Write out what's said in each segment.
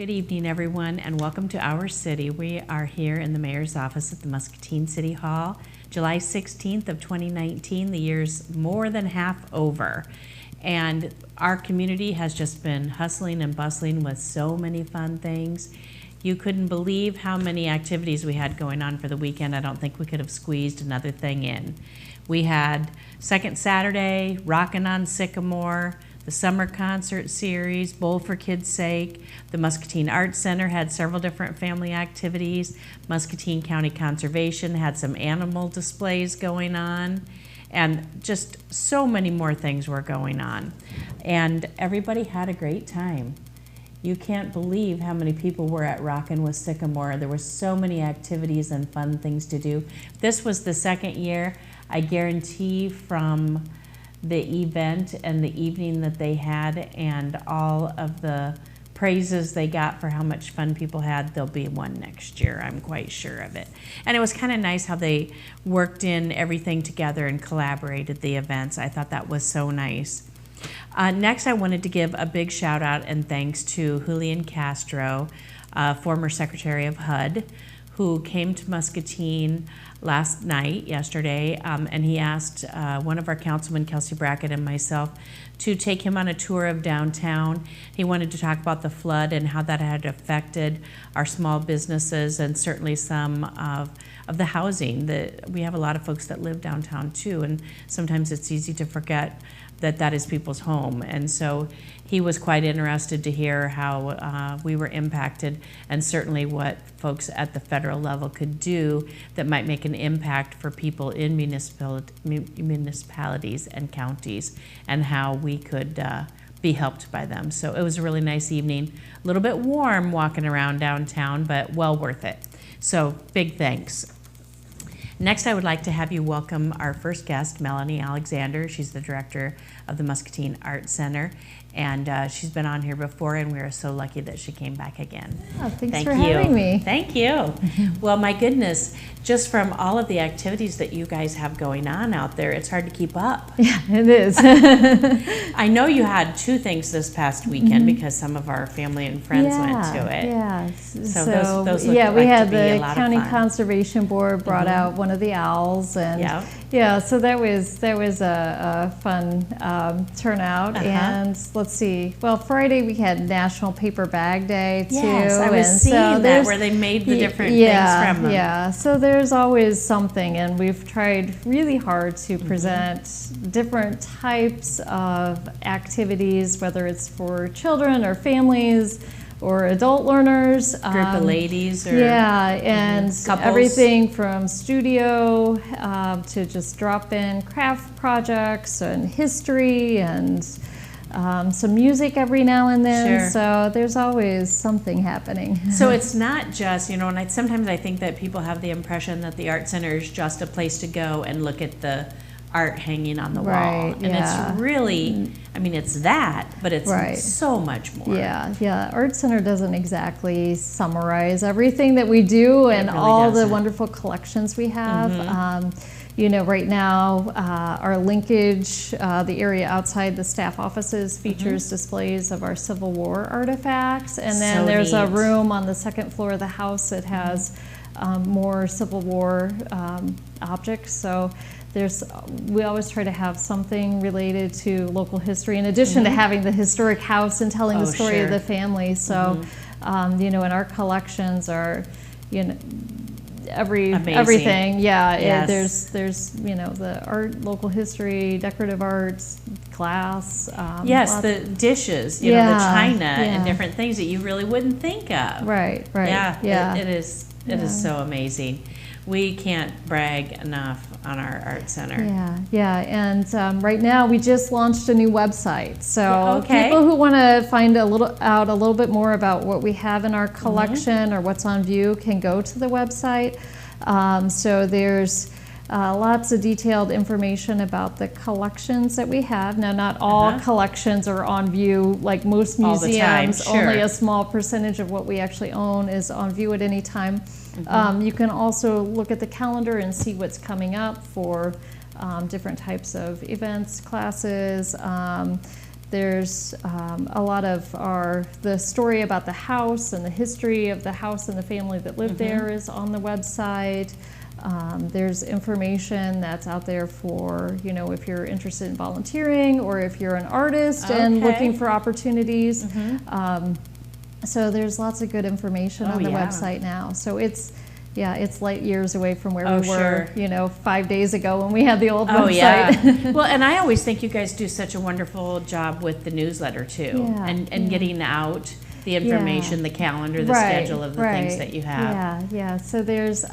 Good evening, everyone, and welcome to our city. We are here in the mayor's office at the Muscatine City Hall, July 16th of 2019. The year's more than half over, and our community has just been hustling and bustling with so many fun things. You couldn't believe how many activities we had going on for the weekend. I don't think we could have squeezed another thing in. We had Second Saturday, Rockin' on Sycamore, the summer concert series, Bowl for Kids' Sake. The Muscatine Arts Center had several different family activities. Muscatine County Conservation had some animal displays going on. And just so many more things were going on. And everybody had a great time. You can't believe how many people were at Rockin' with Sycamore. There were so many activities and fun things to do. This was the second year. I guarantee from the event and the evening that they had and all of the praises they got for how much fun people had, there'll be one next year. I'm quite sure of it. And it was kind of nice how they worked in everything together and collaborated the events. I thought that was so nice. Next, I wanted to give a big shout out and thanks to Julian Castro, former Secretary of HUD, who came to Muscatine yesterday, and he asked one of our councilmen, Kelsey Brackett, and myself to take him on a tour of downtown. He wanted to talk about the flood and how that had affected our small businesses and certainly some of the housing. We have a lot of folks that live downtown too, and sometimes it's easy to forget that that is people's home. And so he was quite interested to hear how we were impacted and certainly what folks at the federal level could do that might make an impact for people in municipalities and counties and how we could be helped by them. So it was a really nice evening. A little bit warm walking around downtown, but well worth it. So big thanks. Next, I would like to have you welcome our first guest, Melanie Alexander. She's the director of the Muscatine Arts Center, and she's been on here before, and we are so lucky that she came back again. Oh, thanks for having me. Thank you. Well, my goodness, just from all of the activities that you guys have going on out there, it's hard to keep up. Yeah, it is. I know you had two things this past weekend because some of our family and friends went to it. Yeah. So those yeah, look we like had to be a the lot County of fun. Conservation Board brought out one of the owls, and yeah, so that was a fun turnout. And let's see, well, Friday we had National Paper Bag Day too. Yes, I was seeing that where they made the different things from them. Yeah, so there's always something, and we've tried really hard to present different types of activities, whether it's for children or families or adult learners. Group of ladies or and couples. Everything from studio to just drop-in craft projects and history and some music every now and then. Sure. So there's always something happening. So it's not just, and sometimes I think that people have the impression that the Art Center is just a place to go and look at the art hanging on the wall. And it's really, it's that, but it's so much more. Yeah. Art Center doesn't exactly summarize everything that we do and really all the wonderful collections we have. Right now, our linkage, the area outside the staff offices features displays of our Civil War artifacts. And then there's a room on the second floor of the house that has more Civil War objects. So we always try to have something related to local history, in addition to having the historic house and telling the story of the family. So, and our collections are, everything. Yeah, there's the art, local history, decorative arts, glass. The dishes, the china and different things that you really wouldn't think of. Right. Yeah. It is so amazing. We can't brag enough on our art center. And right now we just launched a new website. So people who want to find out a little bit more about what we have in our collection or what's on view can go to the website. So there's lots of detailed information about the collections that we have. Now, not all collections are on view, like most museums. Only a small percentage of what we actually own is on view at any time. You can also look at the calendar and see what's coming up for different types of events, classes. There's a lot of the story about the house and the history of the house and the family that lived there is on the website. There's information that's out there for, if you're interested in volunteering or if you're an artist and looking for opportunities. So there's lots of good information on the website now. So it's yeah, it's light years away from where Oh, we were, sure. 5 days ago when we had the old Oh, website. yeah. Well, and I always think you guys do such a wonderful job with the newsletter too, Yeah, and getting out the information, the calendar, the schedule of the things that you have. Yeah. So there's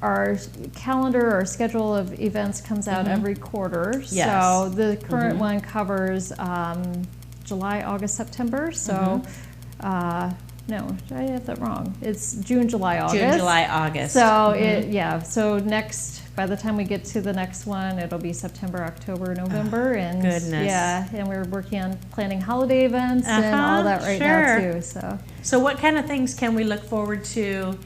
our calendar, our schedule of events comes out every quarter. Yes. So the current one covers July, August, September. So. No, I have that wrong. It's June, July, August. June, July, August. So so by the time we get to the next one, it'll be September, October, November, and goodness. yeah, and we're working on planning holiday events and all that right now too. So what kind of things can we look forward to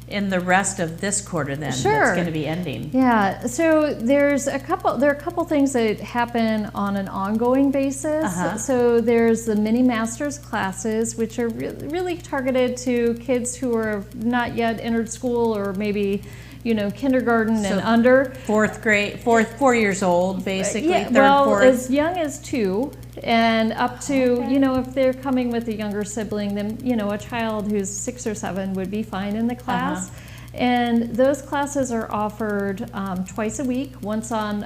in the rest of this quarter then? Sure. That's going to be ending. Yeah, so there are a couple things that happen on an ongoing basis. So there's the mini masters classes, which are really targeted to kids who are not yet entered school, or maybe kindergarten and under. 4th grade, 4 years old, basically. Yeah, 3rd, 4th. as young as 2, and up to if they're coming with a younger sibling, then a child who's 6 or 7 would be fine in the class. And those classes are offered twice a week, once on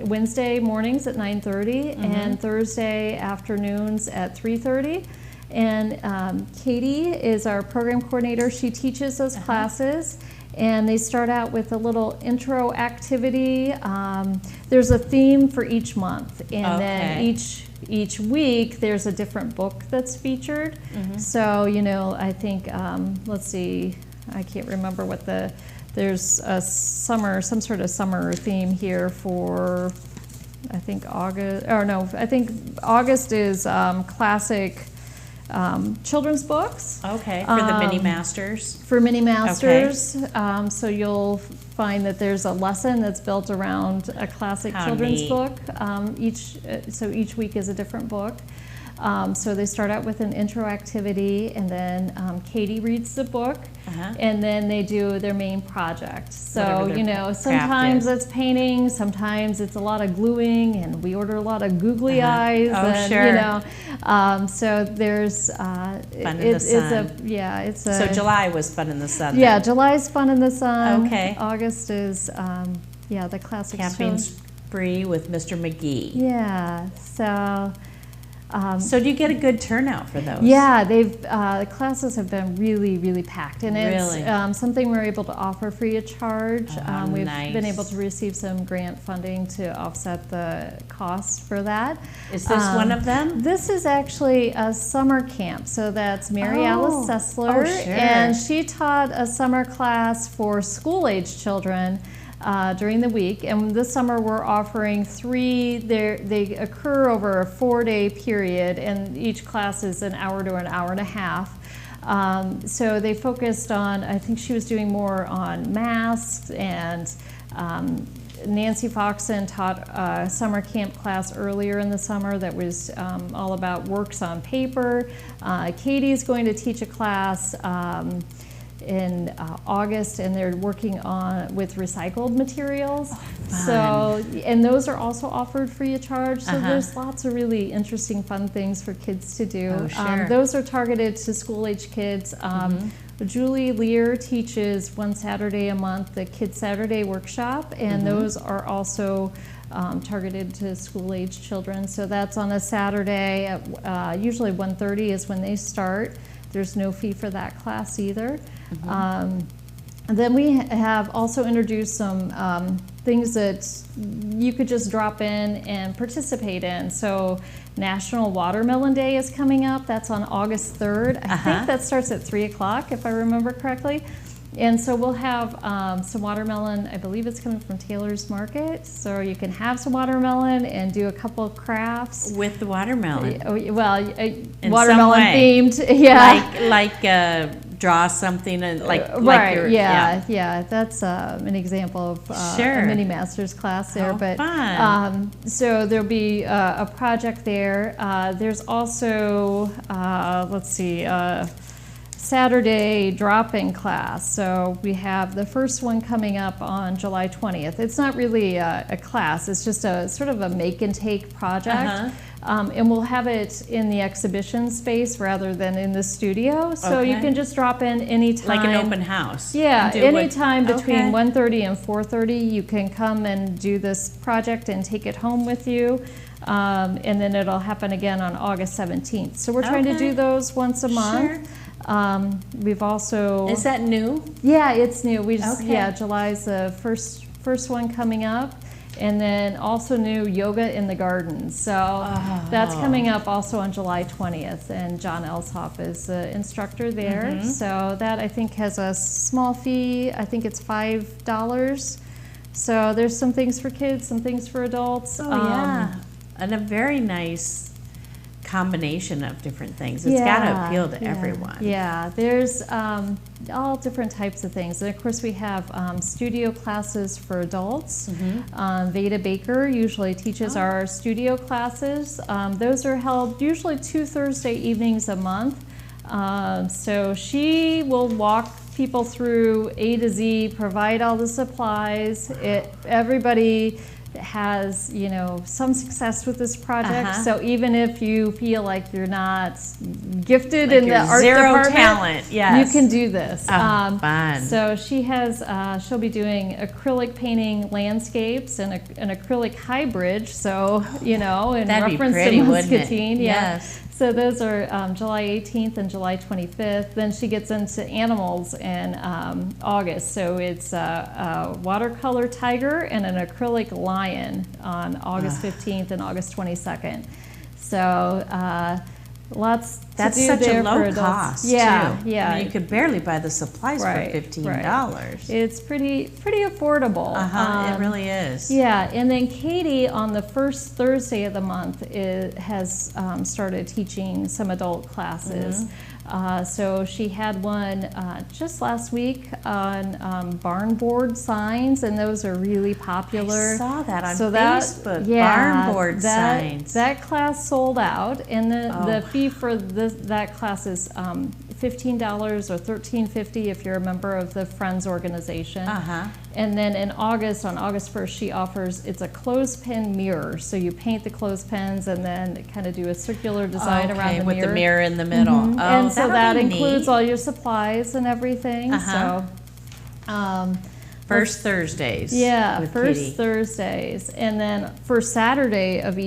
Wednesday mornings at 9:30 and Thursday afternoons at 3:30. And Katie is our program coordinator. She teaches those classes. And they start out with a little intro activity. There's a theme for each month, and then each week there's a different book that's featured. So I think let's see, I can't remember there's a some sort of summer theme here for I think August. Or no, I think August is classic. Children's books. Okay, for the mini masters. For mini masters. So you'll find that there's a lesson that's built around a classic children's book. Each week is a different book. So they start out with an intro activity, and then Katie reads the book, and then they do their main project. So, sometimes it's painting, sometimes it's a lot of gluing, and we order a lot of googly eyes. Oh, and, sure. So there's fun in the sun. So July was fun in the sun. Yeah, July's fun in the sun. Okay. August is the classic camping spree with Mr. McGee. Yeah. So do you get a good turnout for those? Yeah, the classes have been really, really packed, and Really? it's something we're able to offer free of charge. We've nice. been able to receive some grant funding to offset the cost for that. Is this one of them? This is actually a summer camp, so that's Mary Alice Sessler, sure. and she taught a summer class for school-age children during the week, and this summer we're offering 3. They occur over a 4-day period, and each class is an hour to an hour and a half. So they focused on, I think she was doing more on masks, and Nancy Foxon taught a summer camp class earlier in the summer that was all about works on paper. Katie's going to teach a class in August, and they're working with recycled materials. And those are also offered free of charge. So there's lots of really interesting, fun things for kids to do. Oh, sure. Those are targeted to school-age kids. Julie Lear teaches one Saturday a month the Kids Saturday Workshop, and those are also targeted to school-age children. So that's on a Saturday, usually 1:30 is when they start. There's no fee for that class either. Then we have also introduced some things that you could just drop in and participate in. So National Watermelon Day is coming up. That's on August 3rd. I think that starts at 3 o'clock, if I remember correctly. And so we'll have some watermelon. I believe it's coming from Taylor's Market. So you can have some watermelon and do a couple of crafts. With the watermelon? Watermelon themed. Yeah. Like draw something and right. Yeah. That's an example of a mini masters class there. But fun. So there'll be a project there. There's also let's see. Saturday drop-in class. So we have the first one coming up on July 20th. It's not really a class, it's just a sort of a make and take project. And we'll have it in the exhibition space rather than in the studio. So you can just drop in anytime. Like an open house. Yeah, anytime between Okay. 1:30 and 4:30, you can come and do this project and take it home with you. And then it'll happen again on August 17th. So we're trying to do those once a month. We've also... Is that new? Yeah, it's new. We just, July's the first one coming up. And then also new yoga in the garden. So that's coming up also on July 20th. And John Elshoff is the instructor there. So that I think has a small fee. I think it's $5. So there's some things for kids, some things for adults. And a very nice combination of different things. It's got to appeal to everyone. Yeah, there's all different types of things. And of course we have studio classes for adults. Veda Baker usually teaches our studio classes. Those are held usually 2 Thursday evenings a month. So she will walk people through A to Z, provide all the supplies. Everybody has, you know, some success with this project. So even if you feel like you're not gifted in the art department, talent, you can do this. Fun. So she has, she'll be doing acrylic painting landscapes and an acrylic hybrid. So, you know, in reference to Muscatine. Yes. So those are July 18th and July 25th. Then she gets into animals in August. So it's a watercolor tiger and an acrylic lion on August 15th and August 22nd. So lots That's to do such there a low for adults. cost, Yeah, too. yeah. I mean, you could barely buy the supplies for $15. It's pretty affordable. It really is. Yeah, and then Katie on the first Thursday of the month has started teaching some adult classes. So she had one just last week on barn board signs, and those are really popular. I saw that on Facebook, barn board signs. That class sold out, and the fee for that class is $15 or $13.50 if you're a member of the Friends organization. And then in August, on August 1st, she offers, it's a clothespin mirror. So you paint the clothespins and then kind of do a circular design around the with mirror. the mirror in the middle. And so that includes all your supplies and everything. So First Thursdays. Yeah, with first Kitty. Thursdays, and then first Saturday of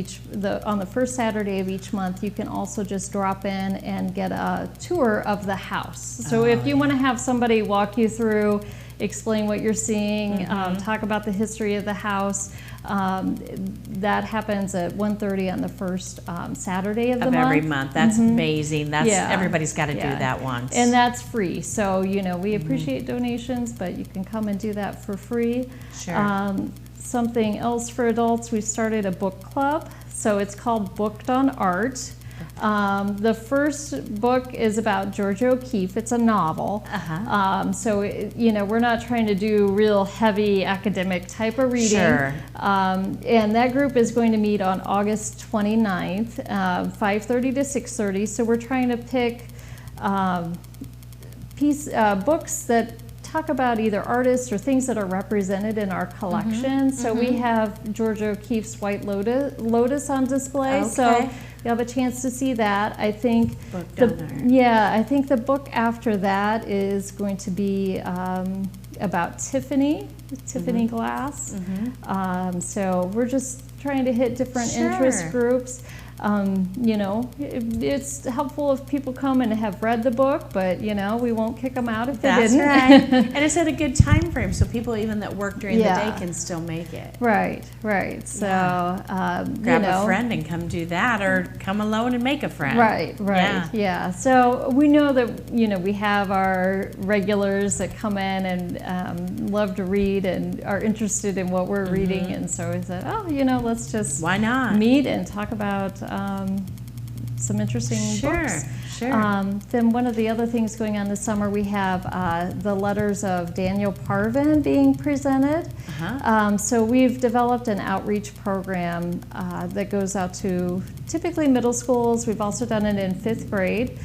on the first Saturday of each month, you can also just drop in and get a tour of the house. So if you want to have somebody walk you through, explain what you're seeing, talk about the history of the house. That happens at 1:30 on the first Saturday of the month. Every month. That's amazing. That's everybody's got to do that once. And that's free. So, you know, we appreciate donations, but you can come and do that for free. Sure. Something else for adults, we started a book club. So it's called Booked on Art. The first book is about Georgia O'Keeffe. It's a novel. So, you know, we're not trying to do real heavy academic type of reading. Sure. And that group is going to meet on August 29th, 5:30 to 6:30. So we're trying to pick books that talk about either artists or things that are represented in our collection. So we have Georgia O'Keeffe's White Lotus on display. So you'll have a chance to see that. I think I think the book after that is going to be about Tiffany Glass. So we're just trying to hit different interest groups. You know, it's helpful if people come and have read the book, but, you know, we won't kick them out if they didn't. That's right. And it's at a good time frame, so people even that work during the day can still make it. Right. So, grab a friend and come do that, or come alone and make a friend. Right. Yeah. So we know that, you know, we have our regulars that come in and love to read and are interested in what we're reading, and so we said, oh, you know, let's just why not meet and talk about some interesting books. Then one of the other things going on this summer, we have the letters of Daniel Parvin being presented. So we've developed an outreach program that goes out to typically middle schools. We've also done it in 5th grade.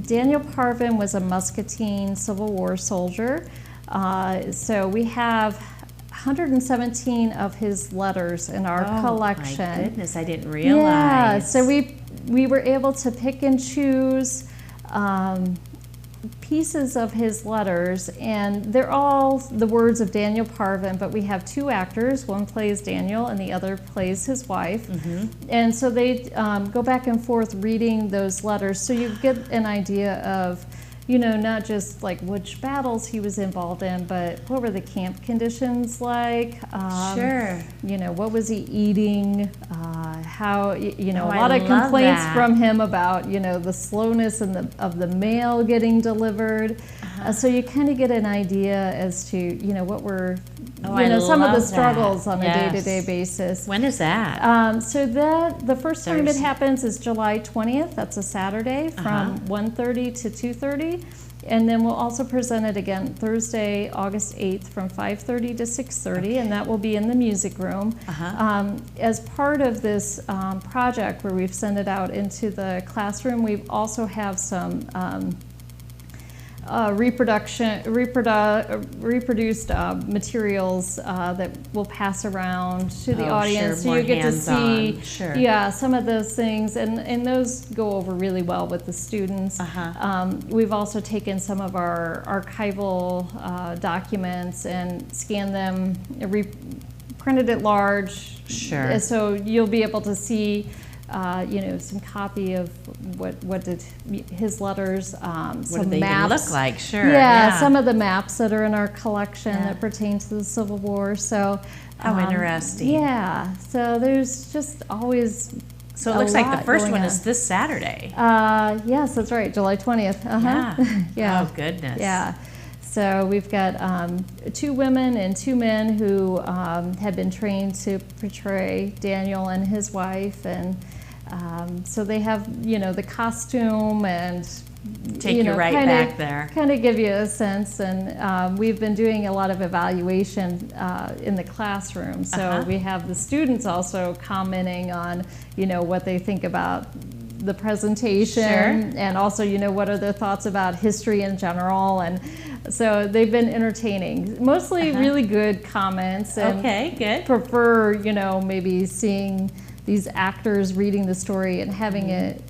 Daniel Parvin was a Muscatine Civil War soldier. So we have 117 of his letters in our collection. My goodness, I didn't realize. Yeah, so we were able to pick and choose pieces of his letters, and they're all the words of Daniel Parvin, but we have two actors. One plays Daniel and the other plays his wife. And so they go back and forth reading those letters, so you get an idea of, you know, not just like which battles he was involved in, but what were the camp conditions like? Sure. You know, what was he eating? How, you know, Oh, a lot I of love complaints that. from him about, you know, the slowness of the mail getting delivered. So you kind of get an idea as to, you know, what were, Oh, you know, I some of the love struggles that. on a Yes. day-to-day basis. When is that? So the first time it Thursday. happens is July 20th. That's a Saturday from 1:30 to 2:30. And then we'll also present it again Thursday, August 8th from 5:30 to 6:30, and that will be in the music room. As part of this project where we've sent it out into the classroom, we also have some reproduced materials that we'll pass around to the audience, sure, so you get to see, sure. yeah, some of those things, and those go over really well with the students. We've also taken some of our archival documents and scanned them, printed it large, Sure. so you'll be able to see. You know, some copy of what did his letters, What some do they even maps. look like? Sure. Yeah, some of the maps that are in our collection Yeah. that pertain to the Civil War. So, How interesting. Yeah, so there's just always. So it looks like the lot first going one on. is this Saturday. Yes, that's right, July 20th. Yeah. Yeah. Oh, goodness. Yeah. So we've got 2 women and 2 men who had been trained to portray Daniel and his wife, and so they have, you know, the costume and Take you right back there. Kind of give you a sense, and we've been doing a lot of evaluation in the classroom. So we have the students also commenting on, you know, what they think about the presentation, and also, you know, what are their thoughts about history in general, and so they've been entertaining. Mostly really good comments. And Okay, good. prefer, you know, maybe seeing these actors reading the story and having it,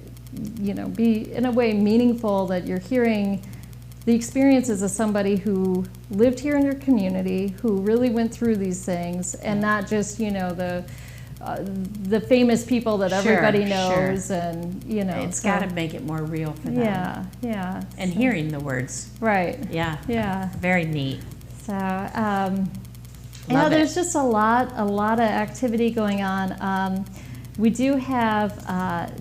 you know, be in a way meaningful, that you're hearing the experiences of somebody who lived here in your community, who really went through these things, and not just, you know, the famous people that everybody knows, and, you know. It's got to make it more real for them. Yeah, yeah. And so- hearing the words. Right. Yeah. Yeah. Very neat. So, yeah, Love there's it. just a lot of activity going on. We do have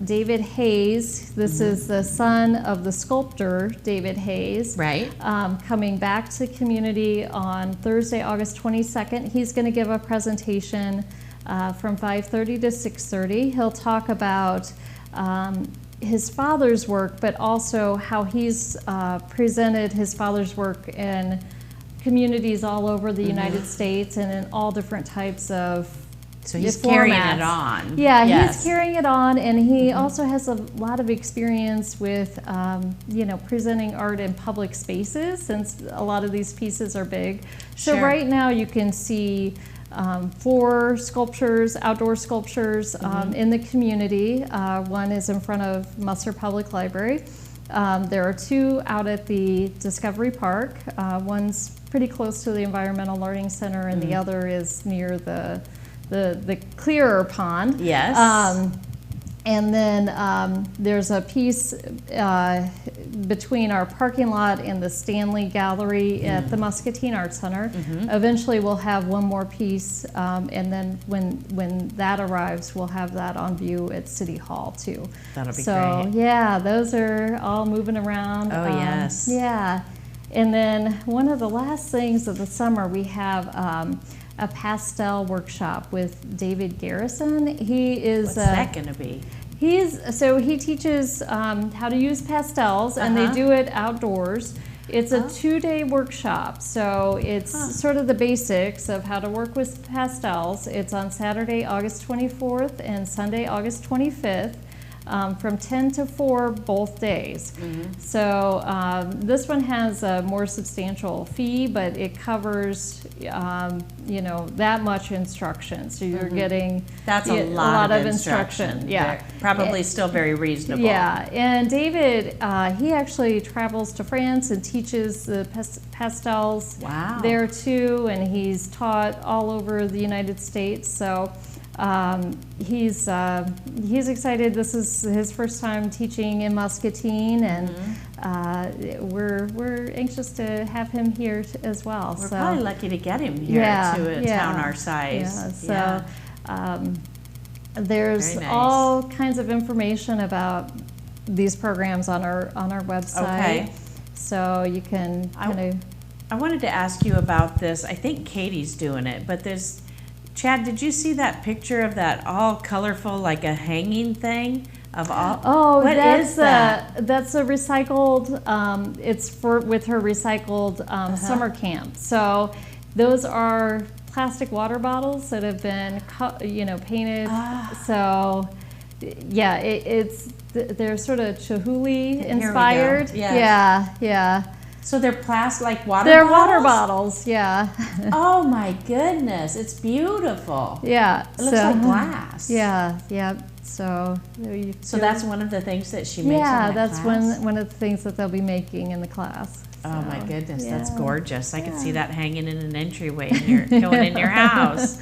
David Hayes. This is the son of the sculptor, David Hayes. Right. Coming back to the community on Thursday, August 22nd. He's going to give a presentation from 5:30 to 6:30. He'll talk about his father's work, but also how he's presented his father's work in communities all over the United States and in all different types of So he's formats. carrying it on. Yeah, Yes. he's carrying it on, and he also has a lot of experience with, you know, presenting art in public spaces, since a lot of these pieces are big. So Sure. right now you can see 4 sculptures, outdoor sculptures in the community. One is in front of Musser Public Library. There are 2 out at the Discovery Park. One's pretty close to the Environmental Learning Center, and the other is near the clearer pond. Yes. And then there's a piece between our parking lot and the Stanley Gallery at the Muscatine Art Center. Eventually we'll have one more piece, and then when that arrives, we'll have that on view at City Hall too. That'll be So great. yeah, those are all moving around. Oh, yes. Yeah. And then one of the last things of the summer, we have a pastel workshop with David Garrison. He is What's that going to be? He teaches how to use pastels, and they do it outdoors. It's a 2-day workshop, so it's sort of the basics of how to work with pastels. It's on Saturday, August 24th and Sunday, August 25th. from 10 to 4 both days. So this one has a more substantial fee, but it covers that much instruction. So you're getting that's a lot of instruction. Yeah, probably still very reasonable. Yeah, and David, he actually travels to France and teaches the pastels there too, and he's taught all over the United States. So he's excited. This is his first time teaching in Muscatine, and we're anxious to have him here as well. We're probably lucky to get him here to a town our size. Yeah, so there's all kinds of information about these programs on our website. Okay. So you can kind of. I wanted to ask you about this. I think Katie's doing it, but there's. Chad, did you see that picture of that all colorful, like a hanging thing of all? Oh, what is that? That's a recycled. It's with her recycled summer camp. So those are plastic water bottles that have been painted. So yeah, they're sort of Chihuly inspired. Yes. Yeah. So they're plastic, like water bottles? They're water bottles, yeah. Oh my goodness, it's beautiful. Yeah. It looks like glass. Yeah. So that's one of the things that she makes in that that's class? one of the things that they'll be making in the class. Oh my goodness, that's gorgeous. I could see that hanging in an entryway going in your house.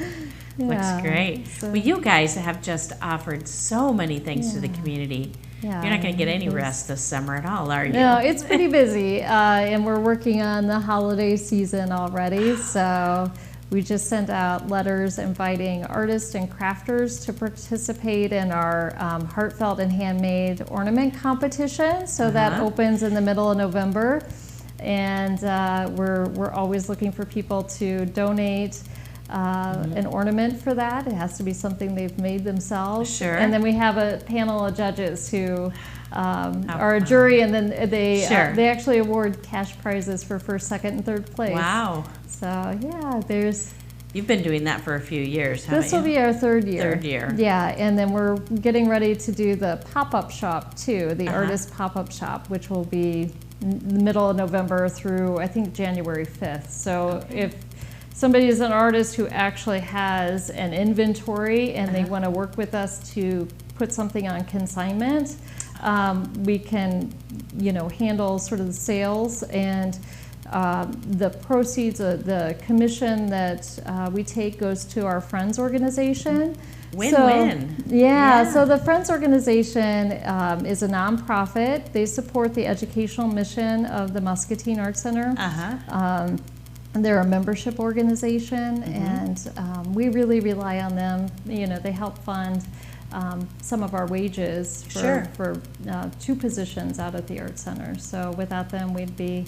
Looks great. So, well, you guys have just offered so many things to the community. Yeah, you're not going to get any rest this summer at all, are you? No, it's pretty busy, and we're working on the holiday season already. So we just sent out letters inviting artists and crafters to participate in our heartfelt and handmade ornament competition. So that opens in the middle of November, and we're always looking for people to donate an ornament for that. It has to be something they've made themselves. Sure. And then we have a panel of judges who are a jury, and then they actually award cash prizes for first, second, and third place. Wow. So yeah, You've been doing that for a few years, haven't you? This will be our third year. Third year. Yeah, and then we're getting ready to do the pop-up shop too, the artist pop-up shop, which will be in the middle of November through, I think, January 5th. So if somebody is an artist who actually has an inventory and they want to work with us to put something on consignment, we can, handle sort of the sales, and the proceeds, the commission that we take goes to our Friends organization. Win-win. So the Friends organization is a nonprofit. They support the educational mission of the Muscatine Art Center. They're a membership organization, and we really rely on them. They help fund some of our wages for 2 positions out at the Art Center. So without them, we'd be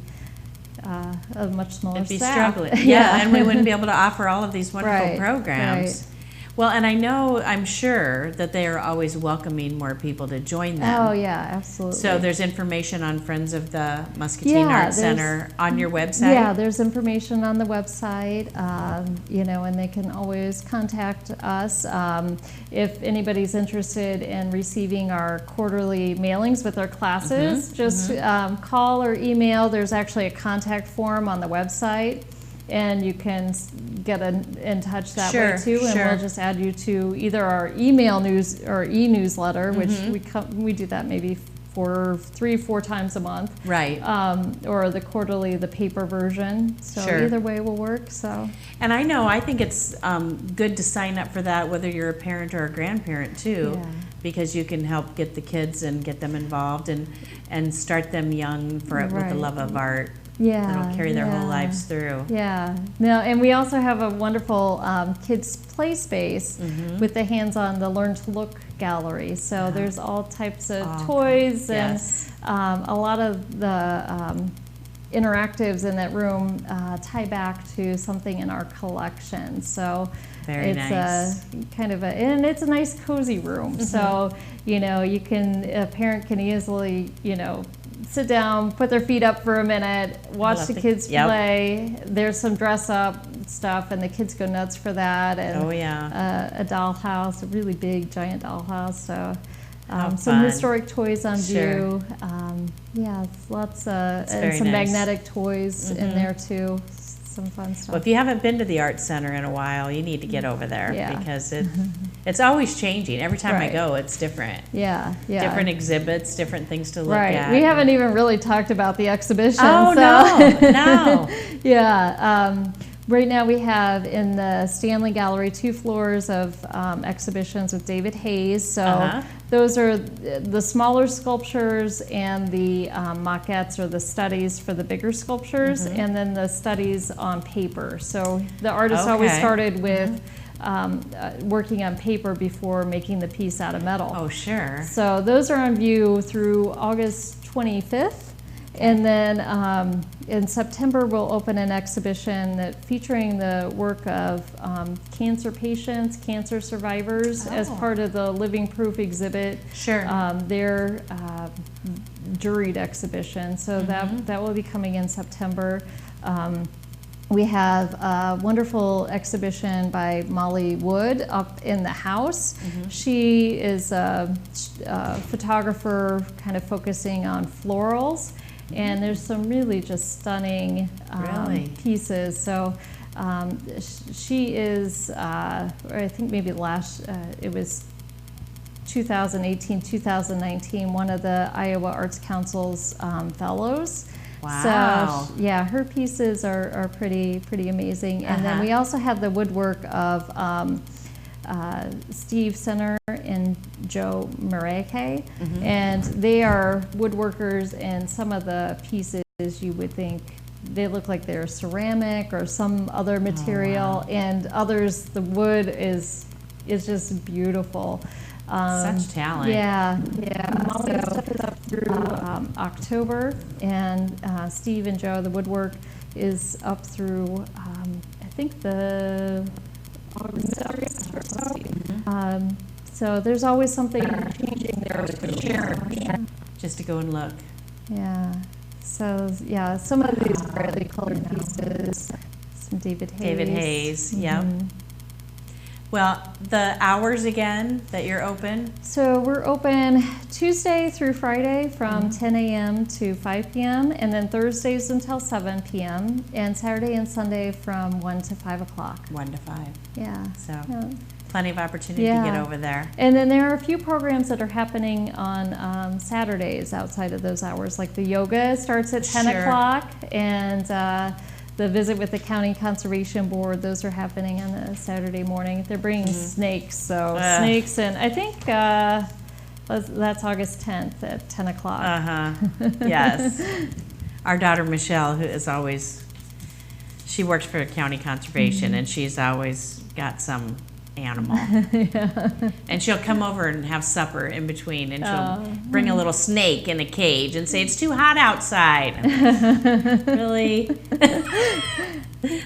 a much smaller It'd be staff. struggling. And we wouldn't be able to offer all of these wonderful programs. Well, and I'm sure that they are always welcoming more people to join them. Oh, yeah, absolutely. So there's information on Friends of the Muscatine Art Center on your website? Yeah, there's information on the website, and they can always contact us. If anybody's interested in receiving our quarterly mailings with our classes, just call or email. There's actually a contact form on the website, and you can get in touch that way too, and we'll just add you to either our email news or e-newsletter, which we do that maybe 3-4 times a month, right? Or the quarterly, the paper version. So either way will work. So, and I think it's good to sign up for that, whether you're a parent or a grandparent too, because you can help get the kids and get them involved and start them young with the love of art. That'll carry their whole lives through. And we also have a wonderful kids play space with the hands-on, the Learn to Look gallery. So there's all types of toys and a lot of the interactives in that room tie back to something in our collection. So Very nice. And it's a nice cozy room. So, a parent can easily, sit down, put their feet up for a minute, watch the kids play. There's some dress up stuff, and the kids go nuts for that. And a dollhouse, a really big, giant dollhouse. So some fun. historic toys on Sure. view. Yeah, lots and very some nice. magnetic toys in there too. Some fun stuff. Well, if you haven't been to the Art Center in a while, you need to get over there Yeah. because it's always changing. Every time I Right. go, it's different. Yeah, yeah. Different exhibits, different things to look Right. at. We haven't even really talked about the exhibition. Oh, so. no. Yeah. Right now we have in the Stanley Gallery 2 floors of exhibitions with David Hayes. So those are the smaller sculptures and the maquettes or the studies for the bigger sculptures, and then the studies on paper. So the artist always started with working on paper before making the piece out of metal. Oh, sure. So those are on view through August 25th. And then in September, we'll open an exhibition featuring the work of cancer patients, cancer survivors, as part of the Living Proof exhibit. Sure. Their juried exhibition. So that will be coming in September. We have a wonderful exhibition by Molly Wood up in the house. She is a photographer kind of focusing on florals. And there's some really just stunning pieces. So she is, I think maybe it was 2018, 2019, one of the Iowa Arts Council's fellows. Wow. So yeah, her pieces are pretty amazing. And then we also have the woodwork of Steve Center and Joe Mareke, and they are woodworkers, and some of the pieces you would think they look like they're ceramic or some other material, and others the wood is just beautiful. Such talent. Yeah. So stuff is up through October, and Steve and Joe, the woodwork, is up through I think the August or so. So there's always something changing there to share. Just to go and look. Yeah. So yeah, some of these brightly colored pieces. Some David Hayes. David Hayes. Yep. Well, the hours again that you're open? So we're open Tuesday through Friday from 10 a.m. to 5 p.m. and then Thursdays until 7 p.m. and Saturday and Sunday from 1 to 5 o'clock. 1 to 5. Yeah. So Yeah. plenty of opportunity to get over there. And then there are a few programs that are happening on Saturdays outside of those hours, like the yoga starts at 10 o'clock, and the visit with the County Conservation Board, those are happening on a Saturday morning. They're bringing snakes, so snakes, and I think that's August 10th at 10 o'clock. Yes. Our daughter Michelle, who is always, she works for County Conservation, and she's always got some animal. And she'll come over and have supper in between, and she'll bring a little snake in a cage and say, "It's too hot outside." Like, really?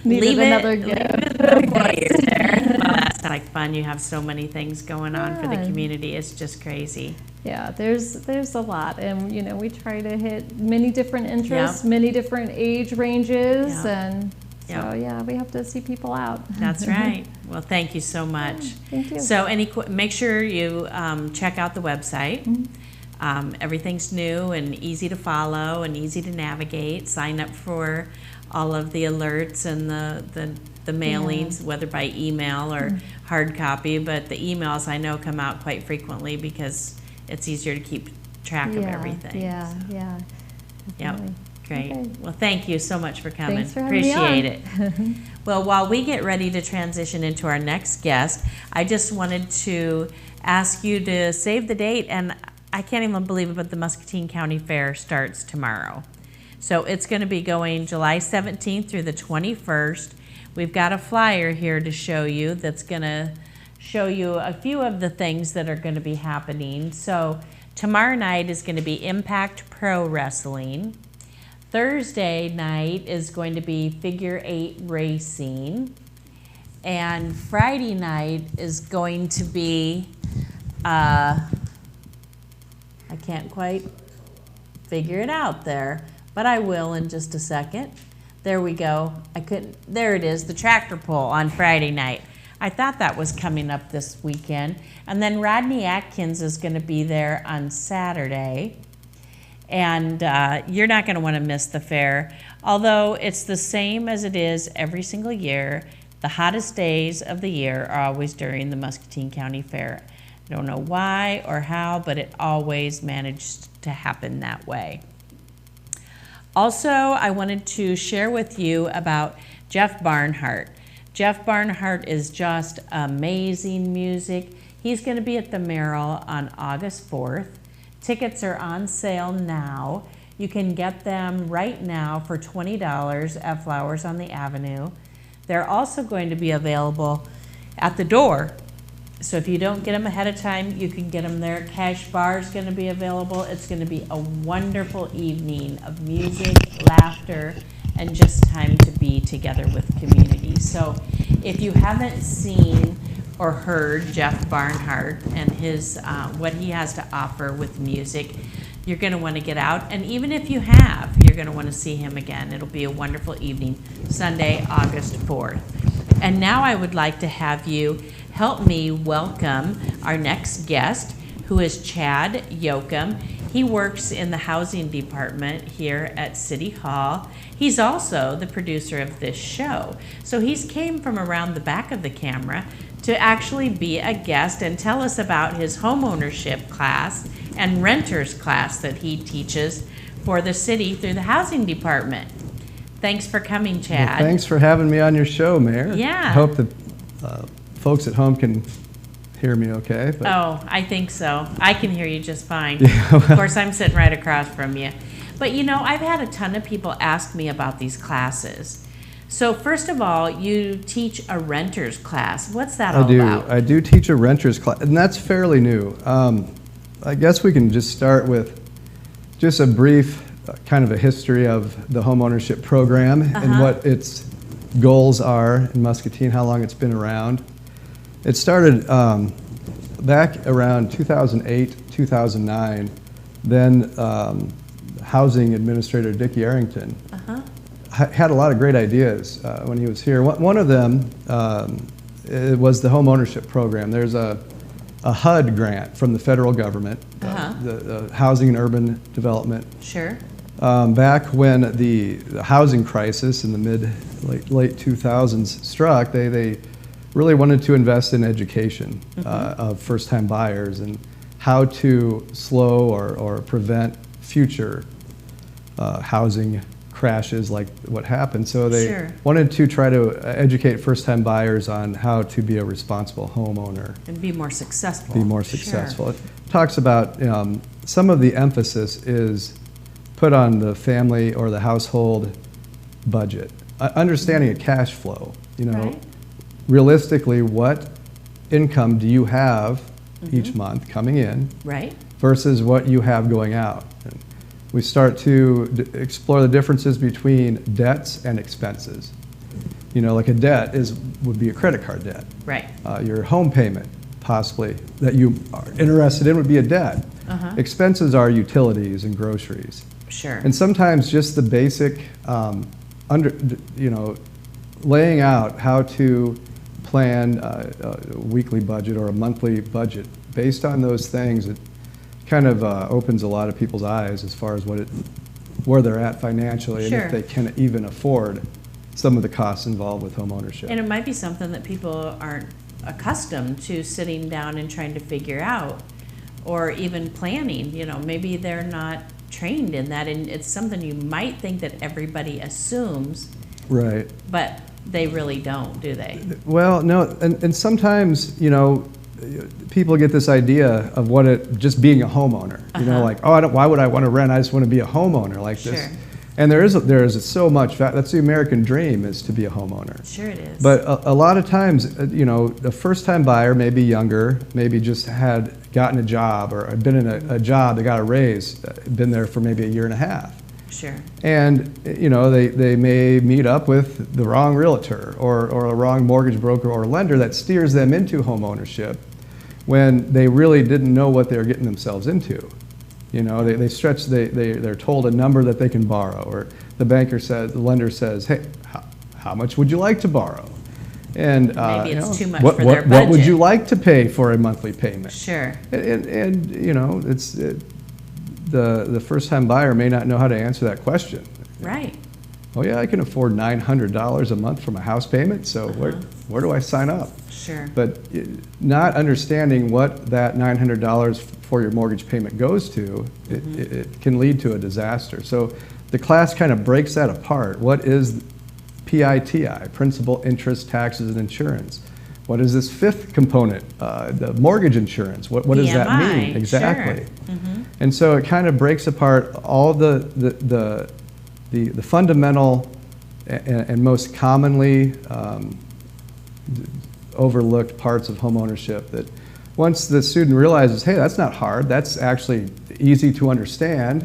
Needed another gift. Well, that's like fun. You have so many things going on for the community. It's just crazy. Yeah, there's a lot, and we try to hit many different interests, many different age ranges, and so yeah, we have to see people out. That's right. Well, thank you so much. Thank you. So make sure you check out the website. Everything's new and easy to follow and easy to navigate. Sign up for all of the alerts and the mailings, whether by email or hard copy. But the emails I know come out quite frequently because it's easier to keep track of everything. Yeah. Yep. Great. Okay. Well, thank you so much for coming. Thanks for having me on. Appreciate it. Well, while we get ready to transition into our next guest, I just wanted to ask you to save the date, and I can't even believe it, but the Muscatine County Fair starts tomorrow. So it's going to be going July 17th through the 21st. We've got a flyer here to show you that's going to show you a few of the things that are going to be happening. So tomorrow night is going to be Impact Pro Wrestling. Thursday night is going to be Figure 8 Racing. And Friday night is going to be, I can't quite figure it out there, but I will in just a second. There we go. There it is, the tractor pull on Friday night. I thought that was coming up this weekend. And then Rodney Atkins is going to be there on Saturday. And you're not going to want to miss the fair. Although it's the same as it is every single year, the hottest days of the year are always during the Muscatine County Fair. I don't know why or how, but it always managed to happen that way. Also, I wanted to share with you about Jeff Barnhart. Jeff Barnhart is just amazing music. He's going to be at the Merrill on August 4th. Tickets are on sale now. You can get them right now for $20 at Flowers on the Avenue. They're also going to be available at the door. So if you don't get them ahead of time, you can get them there. Cash bar is going to be available. It's going to be a wonderful evening of music, laughter, and just time to be together with community. So if you haven't seen or heard Jeff Barnhart and his what he has to offer with music, you're going to want to get out. And even if you have, you're going to want to see him again. It'll be a wonderful evening, Sunday, August 4th. And now I would like to have you help me welcome our next guest, who is Chad Yoakum. He works in the housing department here at City Hall. He's also the producer of this show. So he's came from around the back of the camera to actually be a guest and tell us about his homeownership class and renters class that he teaches for the city through the housing department. Thanks for coming, Chad. Well, thanks for having me on your show, Mayor. Yeah. I hope the folks at home can hear me okay. But. Oh, I think so. I can hear you just fine. Yeah, well. Of course, I'm sitting right across from you. But you know, I've had a ton of people ask me about these classes. So first of all, you teach a renter's class. What's that all about? I do teach a renter's class, and that's fairly new. I guess we can just start with just a brief kind of a history of the homeownership program and what its goals are in Muscatine, how long it's been around. It started back around 2008, 2009. Then Housing Administrator Dickie Arrington had a lot of great ideas when he was here. One of them it was the homeownership program. There's a HUD grant from the federal government, the Housing and Urban Development. Sure. Back when the housing crisis in the late 2000s struck, they really wanted to invest in education of first-time buyers and how to slow or prevent future housing crashes like what happened. So they wanted to try to educate first-time buyers on how to be a responsible homeowner. And be more successful. Be more successful. It talks about some of the emphasis is put on the family or the household budget. Understanding a cash flow, realistically, what income do you have each month coming in versus what you have going out. And we start to explore the differences between debts and expenses. Like a debt would be a credit card debt. Right. Your home payment, possibly, that you are interested in would be a debt. Expenses are utilities and groceries. Sure. And sometimes just the basic, laying out how to plan a weekly budget or a monthly budget based on those things, it kind of opens a lot of people's eyes as far as where they're at financially and if they can even afford some of the costs involved with home ownership. And it might be something that people aren't accustomed to sitting down and trying to figure out, or even planning. Maybe they're not trained in that, and it's something you might think that everybody assumes, right? But they really don't, do they? Well, no, and sometimes people get this idea of just being a homeowner. Like, why would I want to rent? I just want to be a homeowner like this. And there is so much. That's the American dream, is to be a homeowner. Sure it is. But a lot of times, a first-time buyer, maybe younger, maybe just had gotten a job or had been in a job, they got a raise, been there for maybe a year and a half. Sure. And they may meet up with the wrong realtor or a wrong mortgage broker or lender that steers them into home ownership when they really didn't know what they were getting themselves into. They're told a number that they can borrow, or the lender says, hey, how much would you like to borrow? And maybe it's too much what, for their budget. What would you like to pay for a monthly payment? Sure. And you know, the first-time buyer may not know how to answer that question. Right. Oh yeah, I can afford $900 a month for my house payment, so where do I sign up? Sure. But not understanding what that $900 for your mortgage payment goes to, it can lead to a disaster. So the class kind of breaks that apart. What is PITI, principal, interest, taxes, and insurance? What is this fifth component, the mortgage insurance? What does that mean? Exactly. Sure. And so it kind of breaks apart all the fundamental and most commonly overlooked parts of homeownership that once the student realizes, hey, that's not hard, that's actually easy to understand,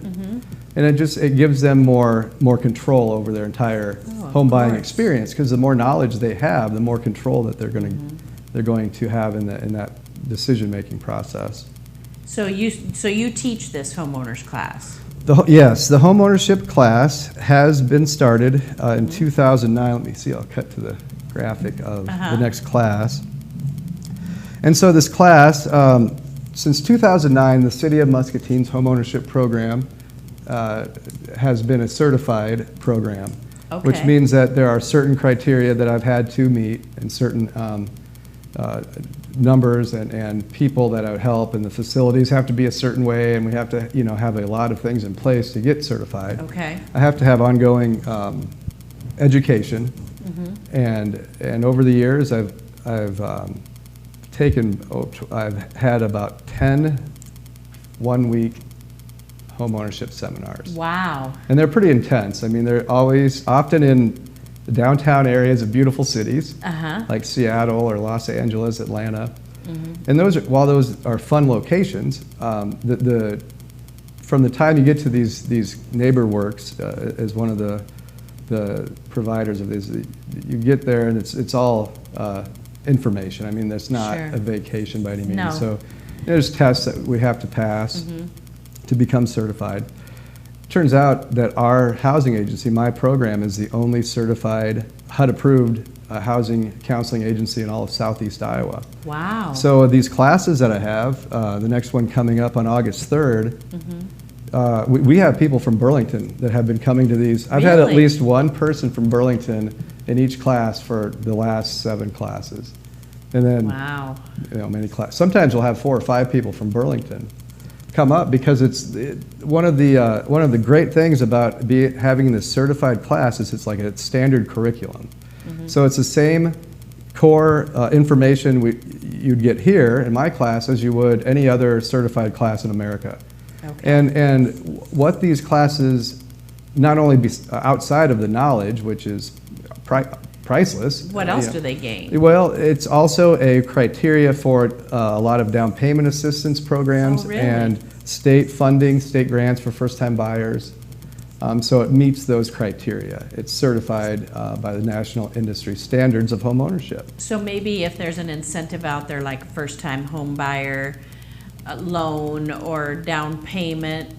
and it gives them more control over their entire home buying experience, because the more knowledge they have, the more control that they're going to have in that decision-making process. So you teach this homeowners class? Yes, the homeownership class has been started in 2009. Let me see, I'll cut to the graphic of the next class. And so this class, since 2009, the City of Muscatine's homeownership program has been a certified program, which means that there are certain criteria that I've had to meet and certain numbers and people that I would help, and the facilities have to be a certain way, and we have to have a lot of things in place to get certified. Okay. I have to have ongoing education, and over the years I've had about 10 one-week homeownership seminars. Wow. And they're pretty intense. I mean, they're often in the downtown areas of beautiful cities, like Seattle or Los Angeles, Atlanta. And while those are fun locations, from the time you get to these neighbor works as one of the providers of these, you get there and it's all information. I mean, that's not a vacation by any means. No. So there's tests that we have to pass to become certified. Turns out that our housing agency, my program, is the only certified HUD-approved housing counseling agency in all of Southeast Iowa. Wow. So these classes that I have, the next one coming up on August 3rd, we have people from Burlington that have been coming to these. I've had at least one person from Burlington in each class for the last 7 classes. And then, many classes. Sometimes we'll have 4 or 5 people from Burlington come up, because one of the great things about having this certified class is it's like a standard curriculum. So it's the same core information you'd get here in my class as you would any other certified class in America. And what these classes not only outside of the knowledge, which is priceless. What else do they gain? Well, it's also a criteria for a lot of down payment assistance programs and state funding, state grants for first-time buyers. So it meets those criteria. It's certified by the National Industry Standards of Homeownership. So maybe if there's an incentive out there like first-time home buyer loan or down payment,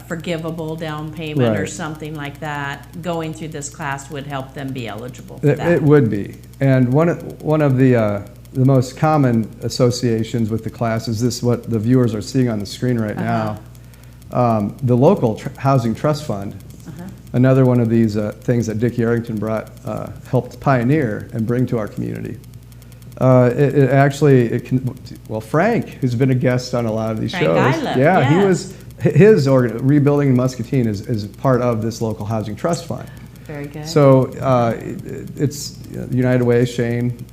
forgivable down payment or something like that, going through this class would help them be eligible for that. It would be. And one of the most common associations with the class is this, what the viewers are seeing on the screen right now. The local housing trust fund, another one of these things that Dickie Arrington helped pioneer and bring to our community. Frank, who's been a guest on a lot of these shows. His Rebuilding Muscatine is part of this local housing trust fund. Very good. So it's United Way. Shane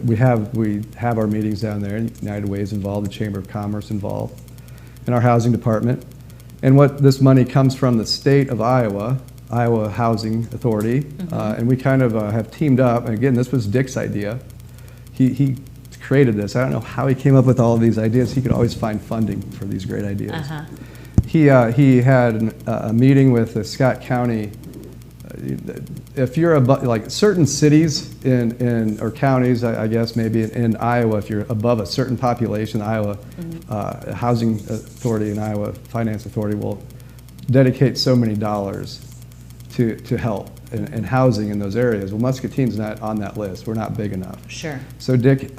we have our meetings down there. United Way is involved, the Chamber of Commerce involved, in our housing department. And what this money comes from the state of Iowa Housing Authority, and we kind of have teamed up. And again, this was Dick's idea. He created this. I don't know how he came up with all of these ideas. He could always find funding for these great ideas. He had a meeting with the Scott County. If you're like certain cities or counties, I guess maybe in Iowa, if you're above a certain population, Iowa Housing Authority and Iowa Finance Authority will dedicate so many dollars to help. and housing in those areas. Well, Muscatine's not on that list. We're not big enough. Sure. So Dick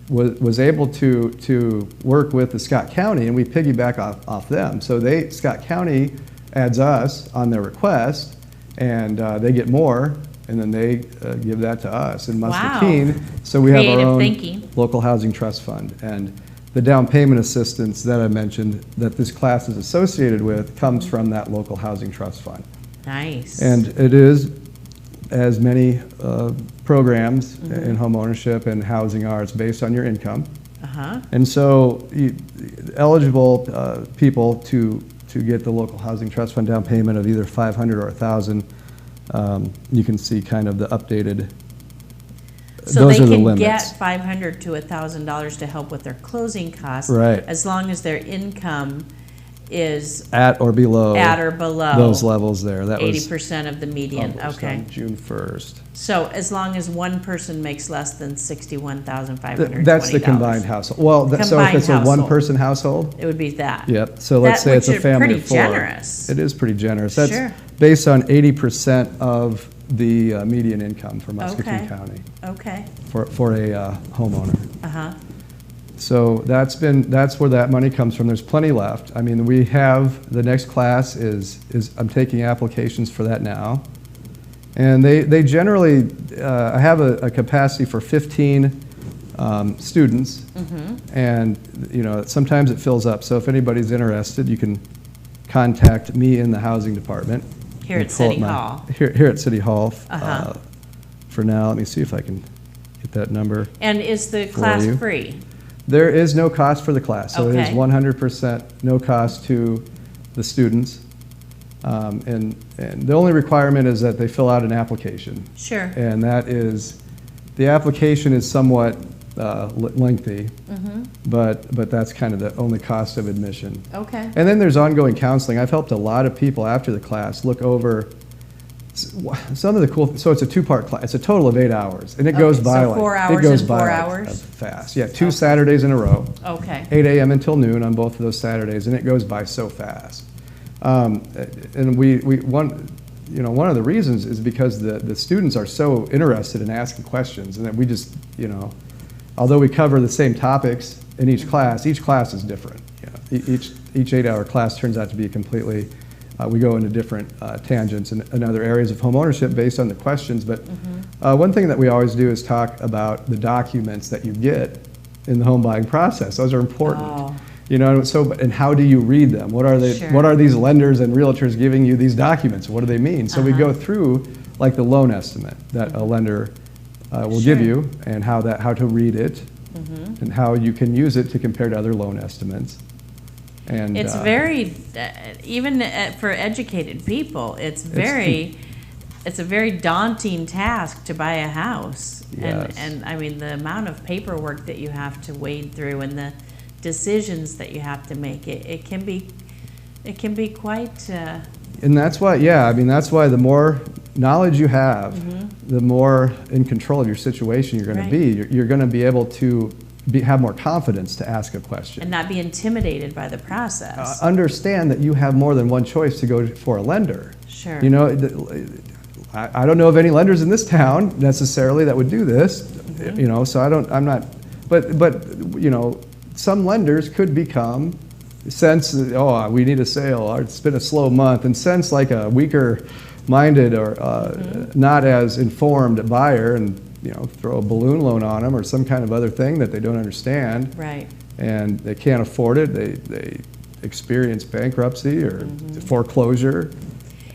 was able to work with the Scott County, and we piggyback off them. So Scott County adds us on their request, and they get more, and then they give that to us in Muscatine. Wow. So we have our Creative own thinking. local housing trust fund. And the down payment assistance that I mentioned that this class is associated with comes from that local housing trust fund. Nice. And it is, as many programs in home ownership and housing are, it's based on your income. And so eligible people to get the local housing trust fund down payment of either $500 or $1,000, you can see kind of the updated. So those they are the can limits. get $500 to $1,000 to help with their closing costs, Right. as long as their income is At or below those levels there. That was 80% of the median. published Okay. on June 1st. So as long as one person makes less than $61,520. That's the combined household. Well, so if Combined it's a household. one-person household, It would be that. yep. So let's say it's a which is family pretty of four. generous. It is pretty generous. That's Sure. based on 80% of the median income for Muscatine Okay. County Okay. for a homeowner. Uh-huh. So that's where that money comes from. There's plenty left. I mean, we have, the next class is I'm taking applications for that now. And they generally, I have a capacity for 15 students. And, you know, sometimes it fills up. So if anybody's interested, you can contact me in the housing department. Here and at pull up City my- Hall. Here at City Hall. Uh-huh. For now, let me see if I can get that number. And is the class you. free? There is no cost for the class, so it is Okay. 100% no cost to the students. And the only requirement is that they fill out an application. Sure. And that is, the application is somewhat lengthy, but that's kind of the only cost of admission. Okay. And then there's ongoing counseling. I've helped a lot of people after the class look over some of the cool, so it's a two-part class. It's a total of 8 hours, and it goes Okay, by so like, 4 it hours goes and by 4 like hours? fast. Yeah, 2 Saturdays in a row, Okay. 8 a.m. until noon on both of those Saturdays, and it goes by so fast. And one of the reasons is because the students are so interested in asking questions, and that we just, although we cover the same topics in each class is different. Each 8-hour class turns out to be completely, we go into different tangents and other areas of home ownership based on the questions. But one thing that we always do is talk about the documents that you get in the home buying process. Those are important. Oh. And how do you read them? What are they? Sure. What are these lenders and realtors giving you these documents? What do they mean? So we go through like the loan estimate that a lender will give you, and how to read it, and how you can use it to compare to other loan estimates. And It's very, even for educated people, it's a very daunting task to buy a house. Yes. And I mean, the amount of paperwork that you have to wade through and the decisions that you have to make, it can be quite. And that's why, that's why the more knowledge you have, the more in control of your situation you're going to be. You're going to be able to have more confidence to ask a question. And not be intimidated by the process. Understand that you have more than one choice to go for a lender. Sure. I don't know of any lenders in this town necessarily that would do this, but some lenders could become, sense, we need a sale, or it's been a slow month, and sense like a weaker-minded or not as informed buyer, and throw a balloon loan on them or some kind of other thing that they don't understand. Right. And they can't afford it. They experience bankruptcy or foreclosure.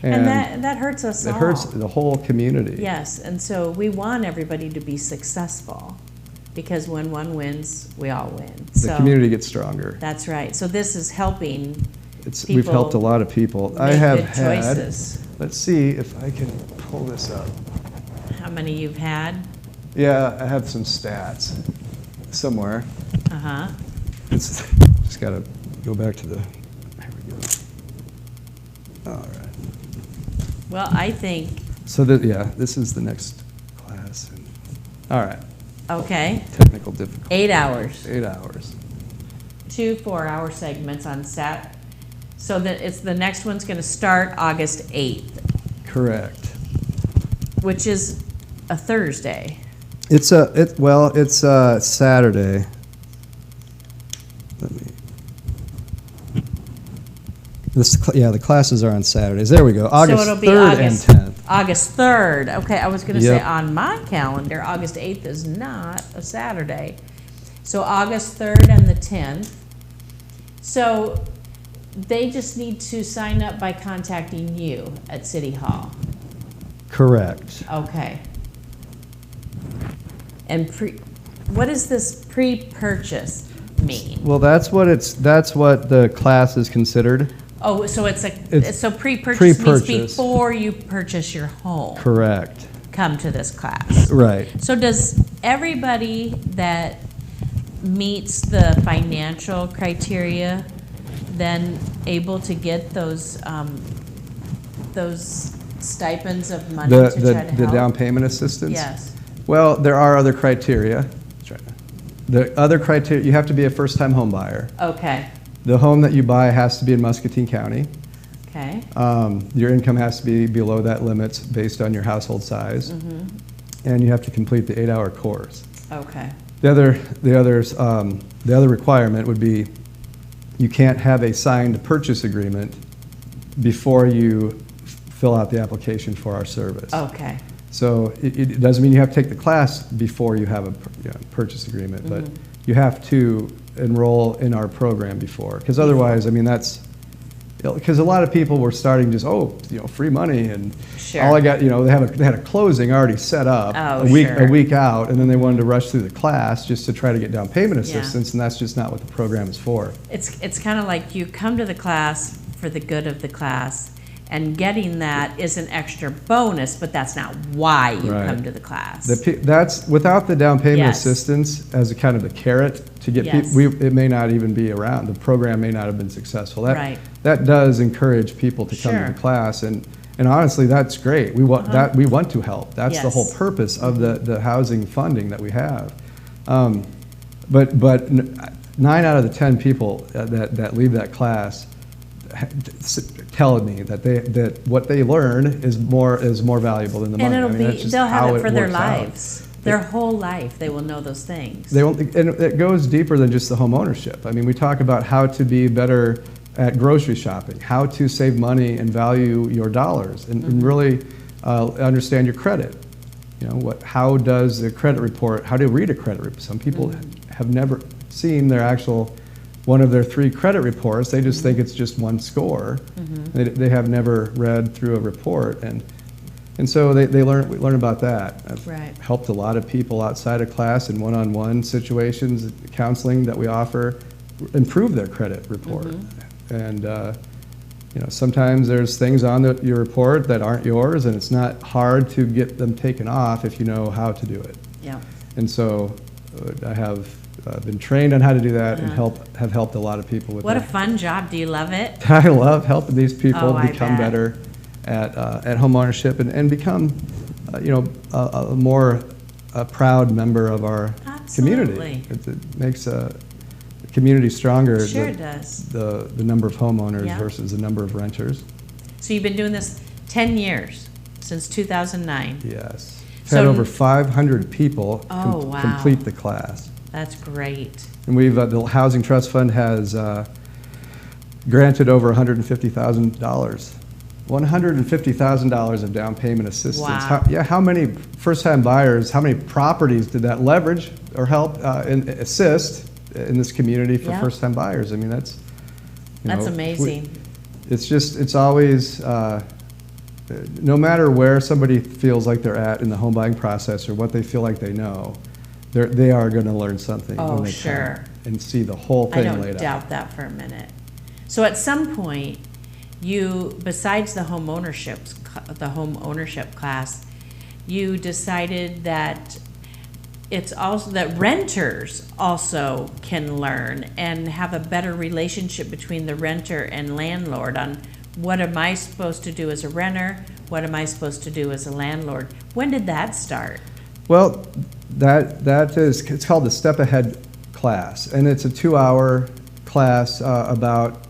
And that hurts us all. It hurts the whole community. Yes, and so we want everybody to be successful, because when one wins, we all win. The community gets stronger. That's right. So this is helping people. We've helped a lot of people. Make I have good had, choices. let's see if I can pull this up. How many you've had? Yeah, I have some stats somewhere. Uh-huh. It's just got to go back to there we go. All right. Well, I think. So this is the next class. All right. Okay. Technical difficulty. 8 hours. 8 hours. 2 4-hour segments on Sat. So that the next one's going to start August 8th. Correct. which is a Thursday. It's Saturday. Let me. The classes are on Saturdays. There we go. August so it'll be 3rd August, and 10th. August 3rd. Okay, I was going to say Yep. on my calendar, August 8th is not a Saturday. So August 3rd and the 10th. So they just need to sign up by contacting you at City Hall. Correct. Okay. And what does this pre-purchase mean? Well, that's what the class is considered. Oh, so so pre-purchase means Pre-purchase. before you purchase your home. Correct. Come to this class. Right. So does everybody that meets the financial criteria then able to get those stipends of money to try to help? The down payment assistance? Yes. Well, there are other criteria. The other criteria, you have to be a first-time home buyer. Okay. The home that you buy has to be in Muscatine County. Okay. Your income has to be below that limit based on your household size. And you have to complete the 8-hour course. Okay. The other requirement would be you can't have a signed purchase agreement before you fill out the application for our service. Okay. So it doesn't mean you have to take the class before you have a purchase agreement, but you have to enroll in our program before, because otherwise, I mean, because a lot of people were starting just, free money, and Sure. all I got, they had a closing already set up Oh, a week sure. out, and then they wanted to rush through the class just to try to get down payment Yeah. assistance, and that's just not what the program is for. It's kind of like you come to the class for the good of the class, and getting that is an extra bonus, but that's not why you Right. come to the class. That's without the down payment Yes. assistance as a kind of a carrot to get Yes. people. It may not even be around. The program may not have been successful. Right. That does encourage people to come Sure. to the class, and honestly, that's great. We want that. We want to help. That's the Yes. whole purpose of the housing funding that we have. But 9 out of the 10 people that leave that class telling me that what they learn is more valuable than the money. And I mean, that's just they'll how have it for their works out. lives. Their whole life, they will know those things. And it goes deeper than just the home ownership. I mean, we talk about how to be better at grocery shopping, how to save money and value your dollars, and really understand your credit. How does the credit report, how do you read a credit report? Some people have never seen one of their 3 credit reports. They just think it's just one score. They have never read through a report, and so we learn about that. I've Right. helped a lot of people outside of class in one-on-one situations, counseling that we offer, improve their credit report. And sometimes there's things on your report that aren't yours, and it's not hard to get them taken off if you know how to do it. Yeah. And so I have been trained on how to do that, and have helped a lot of people with What a that. fun job. Do you love it? I love helping these people Oh, I become bet. better at home ownership and become, a more proud member of our Absolutely. community. It makes a community stronger. Sure it does. The number of homeowners Yeah. versus the number of renters. So you've been doing this 10 years, since 2009. Yes. So- Had over 500 people Oh, wow. complete the class. That's great. And the Housing Trust Fund has granted over $150,000. $150,000 of down payment assistance. Wow. How many first-time buyers, how many properties did that leverage or help and assist in this community for Yeah. first-time buyers? I mean, that's Amazing. It's always, no matter where somebody feels like they're at in the home buying process or what they feel like they know, they are going to learn something Oh, when they sure. come and see the whole I thing don't laid out. doubt that for a minute. So at some point, you, besides the home ownership class, you decided that it's also that renters also can learn and have a better relationship between the renter and landlord on what am I supposed to do as a renter, what am I supposed to do as a landlord. When did that start? Well, it's called the Step Ahead class, and it's a 2-hour class about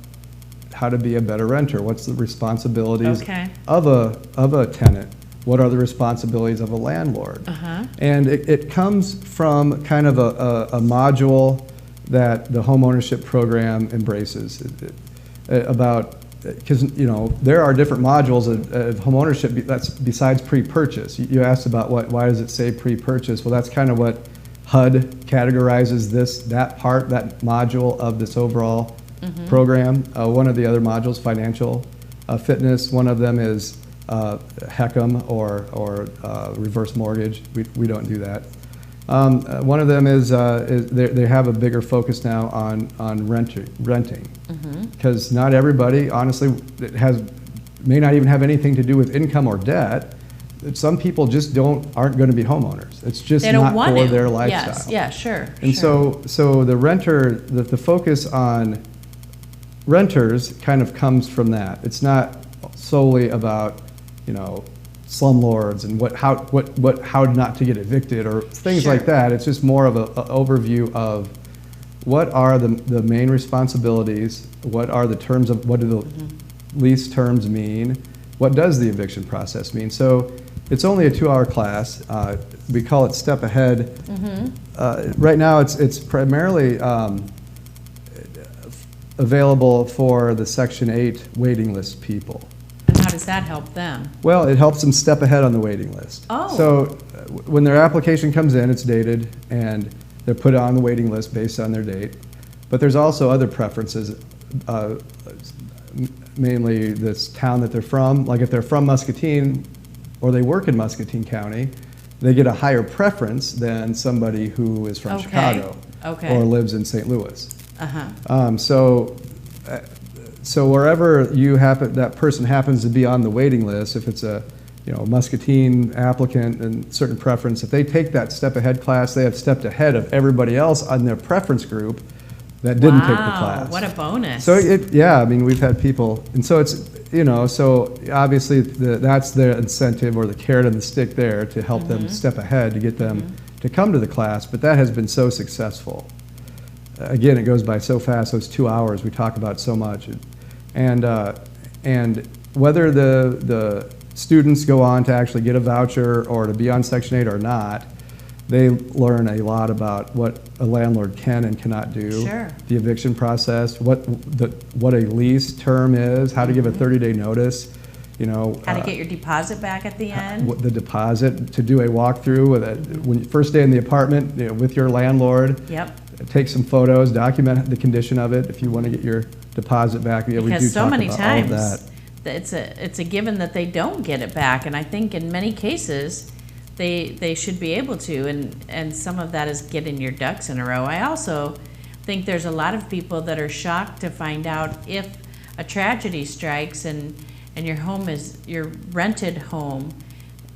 how to be a better renter. What's the responsibilities Okay. of a tenant? what are the responsibilities of a landlord? Uh-huh. And it comes from kind of a module that the homeownership program embraces about, because there are different modules of homeownership that's besides pre-purchase. You asked about why does it say pre-purchase? Well, that's kind of what HUD categorizes that module of this overall program. One of the other modules, financial fitness. One of them is HECM or reverse mortgage. We don't do that. One of them is they have a bigger focus now on renting, because not everybody, honestly, may not even have anything to do with income or debt. Some people just aren't going to be homeowners. It's just not for their lifestyle. Yes, yeah, sure. And sure. so the renter, the focus on renters kind of comes from that. It's not solely about slumlords and how not to get evicted or things Sure. like that. It's just more of an overview of what are the main responsibilities, what do the lease terms mean, what does the eviction process mean. So it's only a 2-hour class. We call it Step Ahead. Right now it's primarily available for the Section 8 waiting list people. And how does that help them? Well, it helps them step ahead on the waiting list. Oh. So when their application comes in, it's dated, and they're put on the waiting list based on their date. But there's also other preferences, mainly this town that they're from. Like if they're from Muscatine or they work in Muscatine County, they get a higher preference than somebody who is from Chicago or lives in St. Louis. So wherever that person happens to be on the waiting list, if it's a Muscatine applicant and certain preference, if they take that step ahead class, they have stepped ahead of everybody else on their preference group that didn't take the class. What a bonus. So we've had people, and so it's, so obviously that's the incentive or the carrot and the stick there to help them step ahead, to get them to come to the class, but that has been so successful. Again, it goes by so fast, those 2 hours, we talk about so much. And whether the students go on to actually get a voucher or to be on Section 8 or not, they learn a lot about what a landlord can and cannot do. Sure. The eviction process, what a lease term is, how to give a 30-day notice, how to get your deposit back at the end. The deposit, to do a walkthrough when first day in the apartment, with your landlord. Yep. Take some photos, document the condition of it if you want to get your deposit back. Yeah, because so many times all of that. It's a given that they don't get it back, and I think in many cases they should be able to, and some of that is getting your ducks in a row. I also think there's a lot of people that are shocked to find out if a tragedy strikes and your rented home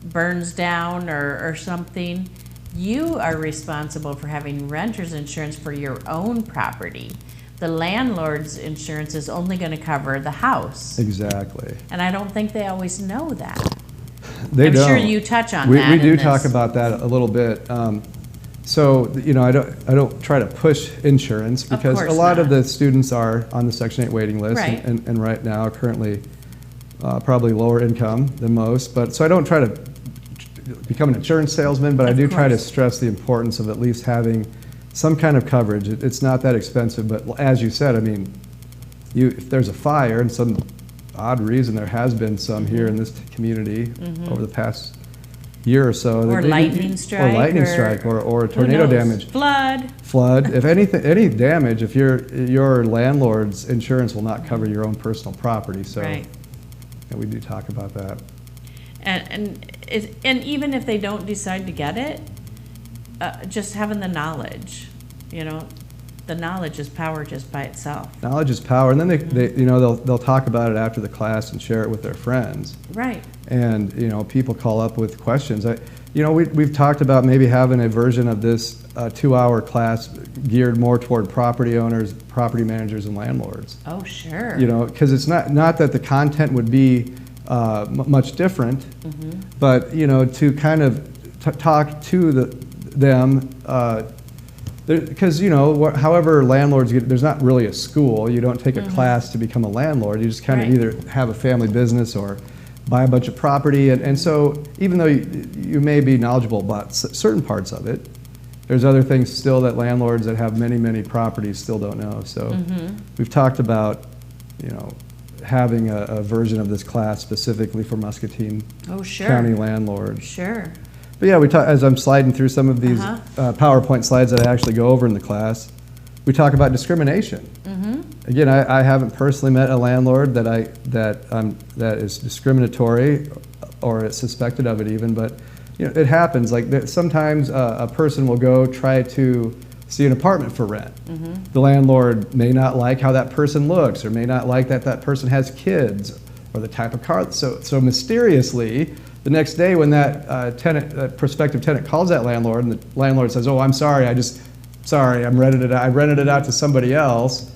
burns down or something. You are responsible for having renter's insurance for your own property. The landlord's insurance is only going to cover the house. Exactly. And I don't think they always know that. I'm sure you touch on that. We do talk about that a little bit. So I don't try to push insurance, because a lot of the students are on the Section 8 waiting list, right. and right now are currently probably lower income than most. But so I don't try to become an insurance salesman, but I do try to stress the importance of at least having some kind of coverage. It's not that expensive, but as you said, if there's a fire, and some odd reason there has been some here in this community over the past year or so. Or lightning strike. Or tornado damage. Flood. If any damage, if your landlord's insurance will not cover your own personal property. So right. We do talk about that. And even if they don't decide to get it, just having the knowledge, the knowledge is power just by itself. Knowledge is power, and then they'll talk about it after the class and share it with their friends. Right. And people call up with questions. We've talked about maybe having a version of this 2-hour class geared more toward property owners, property managers, and landlords. Oh, sure. Because it's not that the content would be much different, but to kind of talk to them, because however landlords get, there's not really a school. You don't take a class to become a landlord. You just kind of either have a family business or buy a bunch of property. And so even though you may be knowledgeable about certain parts of it, there's other things still that landlords that have many, many properties still don't know. So we've talked about, having a version of this class specifically for Muscatine County landlords. Sure. But yeah, as I'm sliding through some of these PowerPoint slides that I actually go over in the class, we talk about discrimination. Again, I haven't personally met a landlord that is discriminatory or is suspected of it even, but it happens. Like sometimes a person will go try to see an apartment for rent. The landlord may not like how that person looks, or may not like that person has kids, or the type of car. So mysteriously, the next day when that prospective tenant calls that landlord, and the landlord says, "Oh, I'm sorry, I rented it out to somebody else."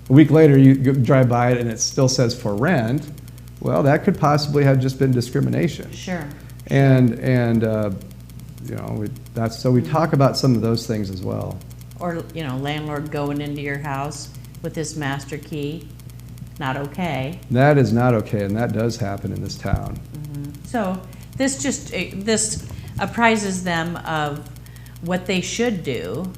A week later, you drive by it and it still says for rent. Well, that could possibly have just been discrimination. Sure. So we talk about some of those things as well. Or, landlord going into your house with his master key, not okay. That is not okay, and that does happen in this town. So this apprises them of what they should do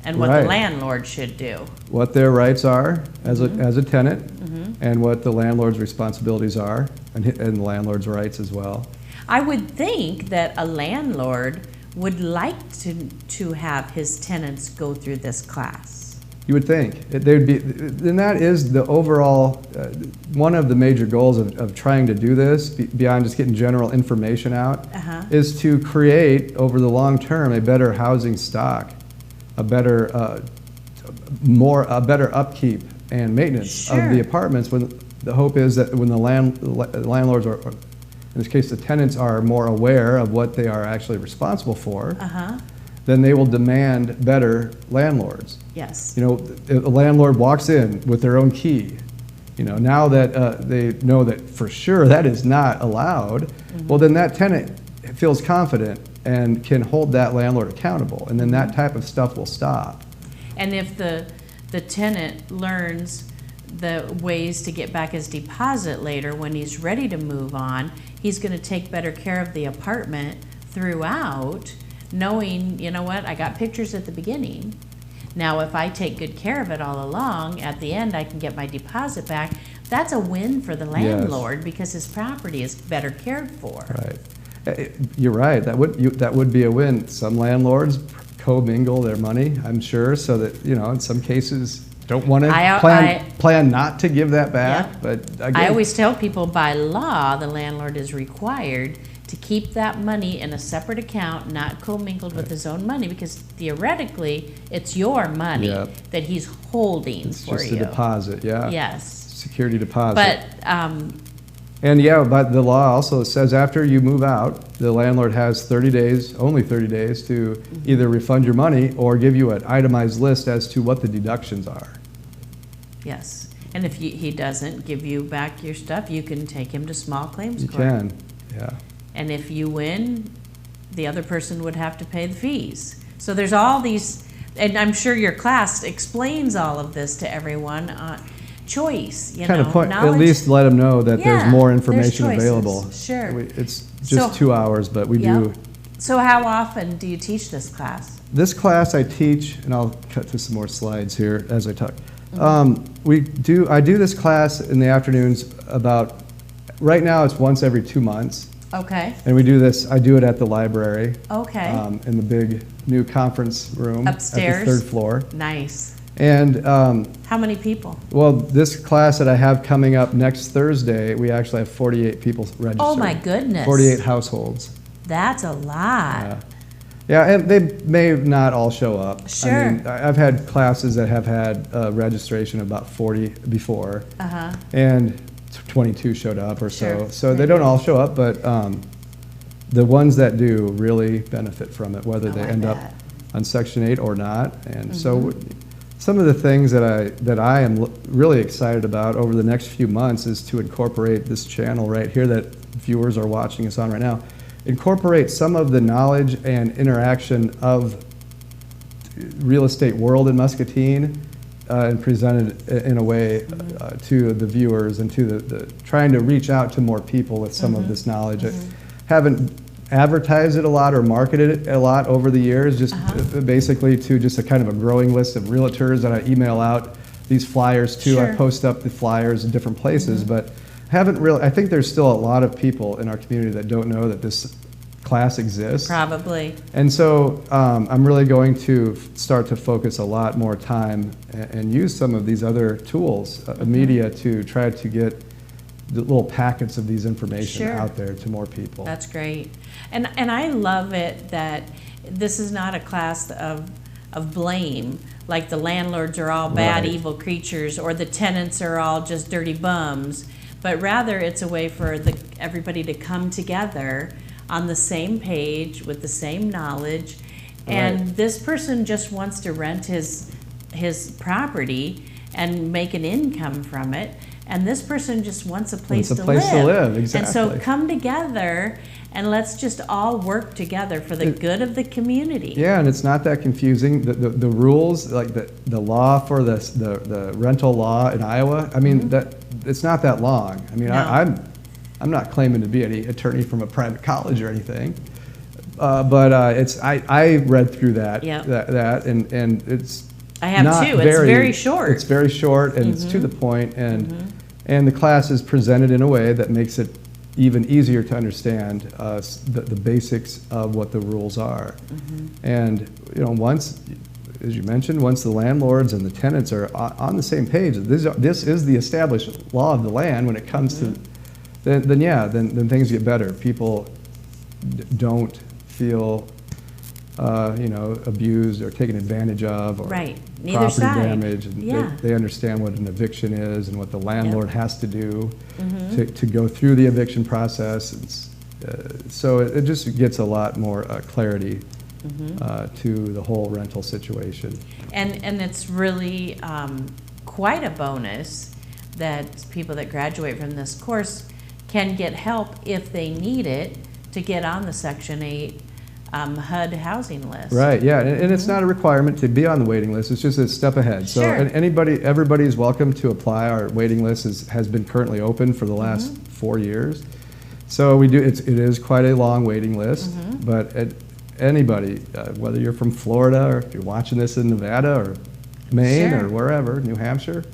and what the landlord should do. What their rights are as a tenant, and what the landlord's responsibilities are, and the landlord's rights as well. I would think that a landlord would like to have his tenants go through this class. You would think. And that is the overall, one of the major goals of trying to do this, beyond just getting general information out, is to create, over the long term, a better housing stock, a better upkeep and maintenance of the apartments. When the hope is that when the landlords are, in this case, the tenants are more aware of what they are actually responsible for, then they will demand better landlords. Yes. A landlord walks in with their own key. Now that they know that for sure that is not allowed, well, then that tenant feels confident and can hold that landlord accountable, and then that type of stuff will stop. And if the tenant learns the ways to get back his deposit later when he's ready to move on, he's going to take better care of the apartment throughout, knowing, I got pictures at the beginning. Now, if I take good care of it all along, at the end I can get my deposit back. That's a win for the landlord because his property is better cared for. Right. You're right. That would be a win. Some landlords commingle their money, I'm sure, so that, in some cases don't want to plan not to give that back. But again, I always tell people, by law, the landlord is required to keep that money in a separate account, not commingled with his own money, because theoretically it's your money that he's holding for you. It's just a deposit, Yes. Security deposit. But but the law also says after you move out, the landlord has 30 days, only 30 days, to either refund your money or give you an itemized list as to what the deductions are. Yes. And if he doesn't give you back your stuff, you can take him to small claims court. You can, yeah. And if you win, the other person would have to pay the fees. So there's all these, and I'm sure your class explains all of this to everyone. Choice, knowledge. At least let them know that there's more information there's available. Sure. It's just 2 hours, but we do. So how often do you teach this class? This class I teach, and I'll cut to some more slides here as I talk. I do this class in the afternoons right now it's once every 2 months. Okay. And I do it at the library. Okay. In the big new conference room. Upstairs? At the 3rd floor. Nice. And how many people? Well, this class that I have coming up next Thursday, we actually have 48 people registered. Oh my goodness. 48 households. That's a lot. Yeah, and they may not all show up. Sure. I mean, I've had classes that have had registration of about 40 before, and 22 showed up or so. So they don't all show up, but the ones that do really benefit from it, whether they end up on Section 8 or not. And so some of the things that I am really excited about over the next few months is to incorporate this channel right here that viewers are watching us on right now. Incorporate some of the knowledge and interaction of real estate world in Muscatine and presented in a way to the viewers and to the trying to reach out to more people with some of this knowledge. I haven't advertised it a lot or marketed it a lot over the years, just basically to just a kind of a growing list of realtors that I email out these flyers to. Sure. I post up the flyers in different places, but haven't really, I think there's still a lot of people in our community that don't know that this class exists. Probably. And so I'm really going to start to focus a lot more time and use some of these other tools, media, to try to get the little packets of these information out there to more people. That's great. And I love it that this is not a class of blame, like the landlords are all bad, evil creatures, or the tenants are all just dirty bums, but rather it's a way for everybody to come together on the same page with the same knowledge. And this person just wants to rent his property and make an income from it. And this person just wants a place to live. Exactly. And so come together and let's just all work together for the good of the community. Yeah, and it's not that confusing. The rules, like the law for the rental law in Iowa, I mean, that it's not that long. I mean, no. I'm not claiming to be any attorney from a private college or anything, but I read through that and it's. I have too. It's very short. It's very short and it's to the point, and the class is presented in a way that makes it even easier to understand the basics of what the rules are. And once, as you mentioned, once the landlords and the tenants are on the same page, this is the established law of the land when it comes to, then things get better. People don't feel abused or taken advantage of, or Neither property side. damage. And they understand what an eviction is and what the landlord has to do to go through the eviction process. So it just gets a lot more clarity to the whole rental situation. And it's really quite a bonus that people that graduate from this course can get help if they need it to get on the Section 8 HUD housing list. Right, yeah, and it's not a requirement to be on the waiting list, it's just a step ahead. So everybody is welcome to apply. Our waiting list has been currently open for the last 4 years. So it is quite a long waiting list, but anybody, whether you're from Florida or if you're watching this in Nevada or Maine or wherever, New Hampshire,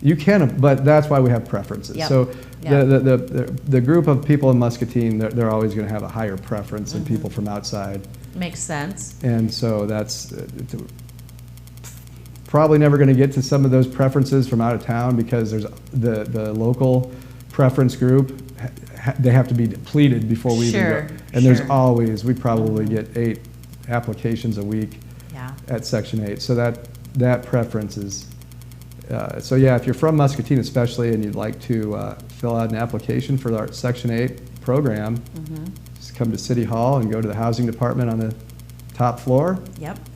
you can, but that's why we have preferences. So the group of people in Muscatine, they're always going to have a higher preference than people from outside. Makes sense. And so that's probably never going to get to some of those preferences from out of town, because there's the local preference group, they have to be depleted before we even go. And there's always, we probably get 8 applications a week at Section 8. So that preference is, so if you're from Muscatine especially and you'd like to fill out an application for our Section 8 program, just come to City Hall and go to the housing department on the top floor.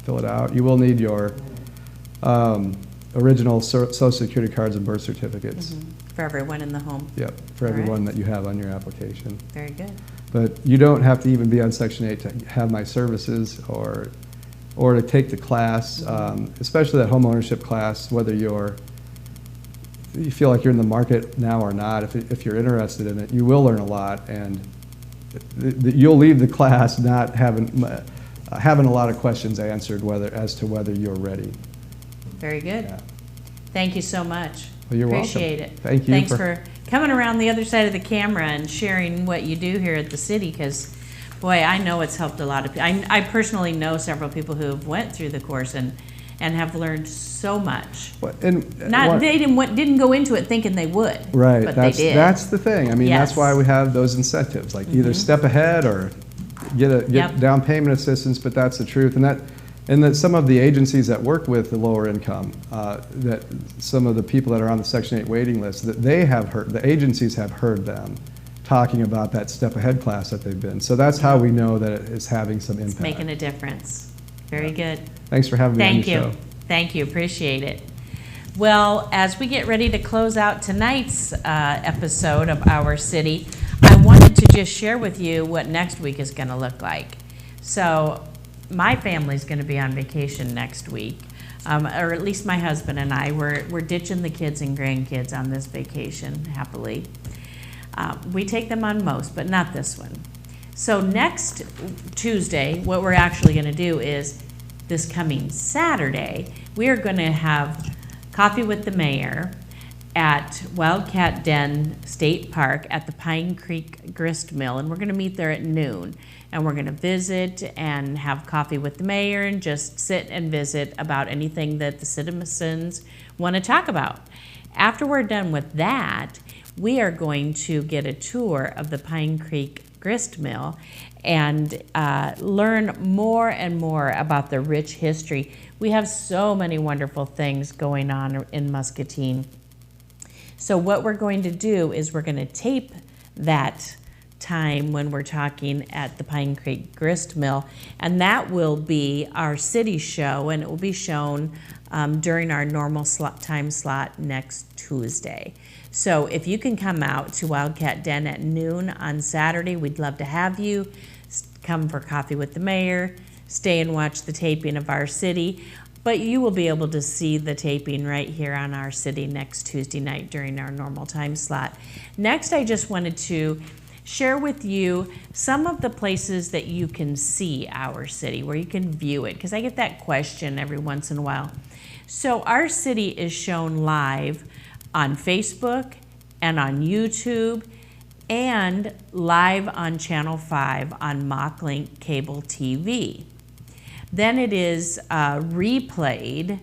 Fill it out. You will need your original Social Security cards and birth certificates. For everyone in the home. For everyone that you have on your application. Very good. But you don't have to even be on Section 8 to have my services or to take the class, especially that home ownership class, whether you feel like you're in the market now or not. If you're interested in it, you will learn a lot, and you'll leave the class not having a lot of questions answered as to whether you're ready. Very good. Thank you so much. Well, you're Appreciate welcome. it. Thank you. Thanks for coming around the other side of the camera and sharing what you do here at the city, because boy, I know it's helped a lot of people. I personally know several people who have went through the course and have learned so much. They didn't go into it thinking they would. Right. But they did. That's the thing. I mean, that's why we have those incentives, like either step ahead or get down payment assistance. But that's the truth, and that some of the agencies that work with the lower income, that some of the people that are on the Section 8 waiting list, that the agencies have heard them talking about that step ahead class that they've been. So that's how we know that it is having some impact. It's making a difference. Very good. Thanks for having me on the show. Thank you. Appreciate it. Well, as we get ready to close out tonight's episode of Our City, I wanted to just share with you what next week is going to look like. So my family's going to be on vacation next week. or at least my husband and I, we're ditching the kids and grandkids on this vacation, happily. We take them on most, but not this one. So next Tuesday, what we're actually going to do is this coming Saturday, we are going to have coffee with the mayor at Wildcat Den State Park at the Pine Creek Grist Mill, and we're going to meet there at noon. And we're going to visit and have coffee with the mayor and just sit and visit about anything that the citizens want to talk about. After we're done with that, we are going to get a tour of the Pine Creek Grist Mill and learn more and more about the rich history. We have so many wonderful things going on in Muscatine. So what we're going to do is we're going to tape that time when we're talking at the Pine Creek Grist Mill, and that will be our city show, and it will be shown during our normal time slot next Tuesday. So if you can come out to Wildcat Den at noon on Saturday, we'd love to have you. Come for coffee with the mayor, stay and watch the taping of our city, but you will be able to see the taping right here on our city next Tuesday night during our normal time slot. Next, I just wanted to share with you some of the places that you can see our city, where you can view it, because I get that question every once in a while. So our city is shown live on Facebook and on YouTube and live on Channel 5 on Mocklink Cable TV. Then it is replayed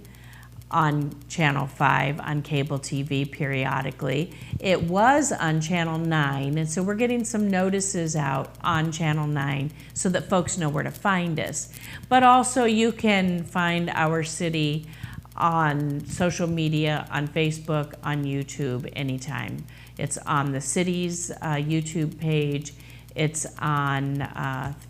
on Channel 5 on cable TV periodically. It was on Channel 9, and so we're getting some notices out on Channel 9 so that folks know where to find us. But also you can find our city on social media, on Facebook, on YouTube anytime. It's on the city's YouTube page. It's on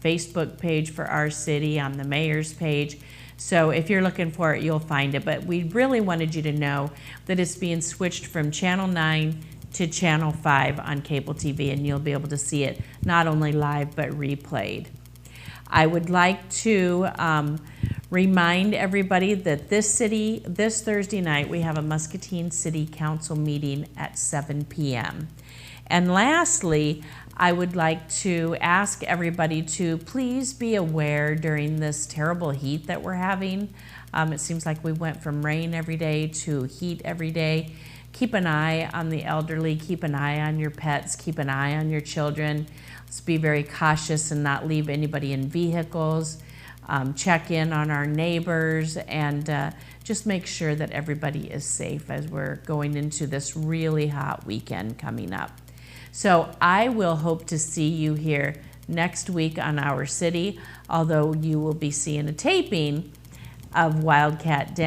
Facebook page for our city, on the mayor's page. So if you're looking for it, you'll find it. But we really wanted you to know that it's being switched from Channel 9 to Channel 5 on cable TV, and you'll be able to see it not only live but replayed. I would like to remind everybody that this Thursday night, we have a Muscatine City Council meeting at 7 p.m. And lastly, I would like to ask everybody to please be aware during this terrible heat that we're having. It seems like we went from rain every day to heat every day. Keep an eye on the elderly, keep an eye on your pets, keep an eye on your children. Let's be very cautious and not leave anybody in vehicles. Check in on our neighbors, and just make sure that everybody is safe as we're going into this really hot weekend coming up. So I will hope to see you here next week on Our City, although you will be seeing a taping of Wildcat Den.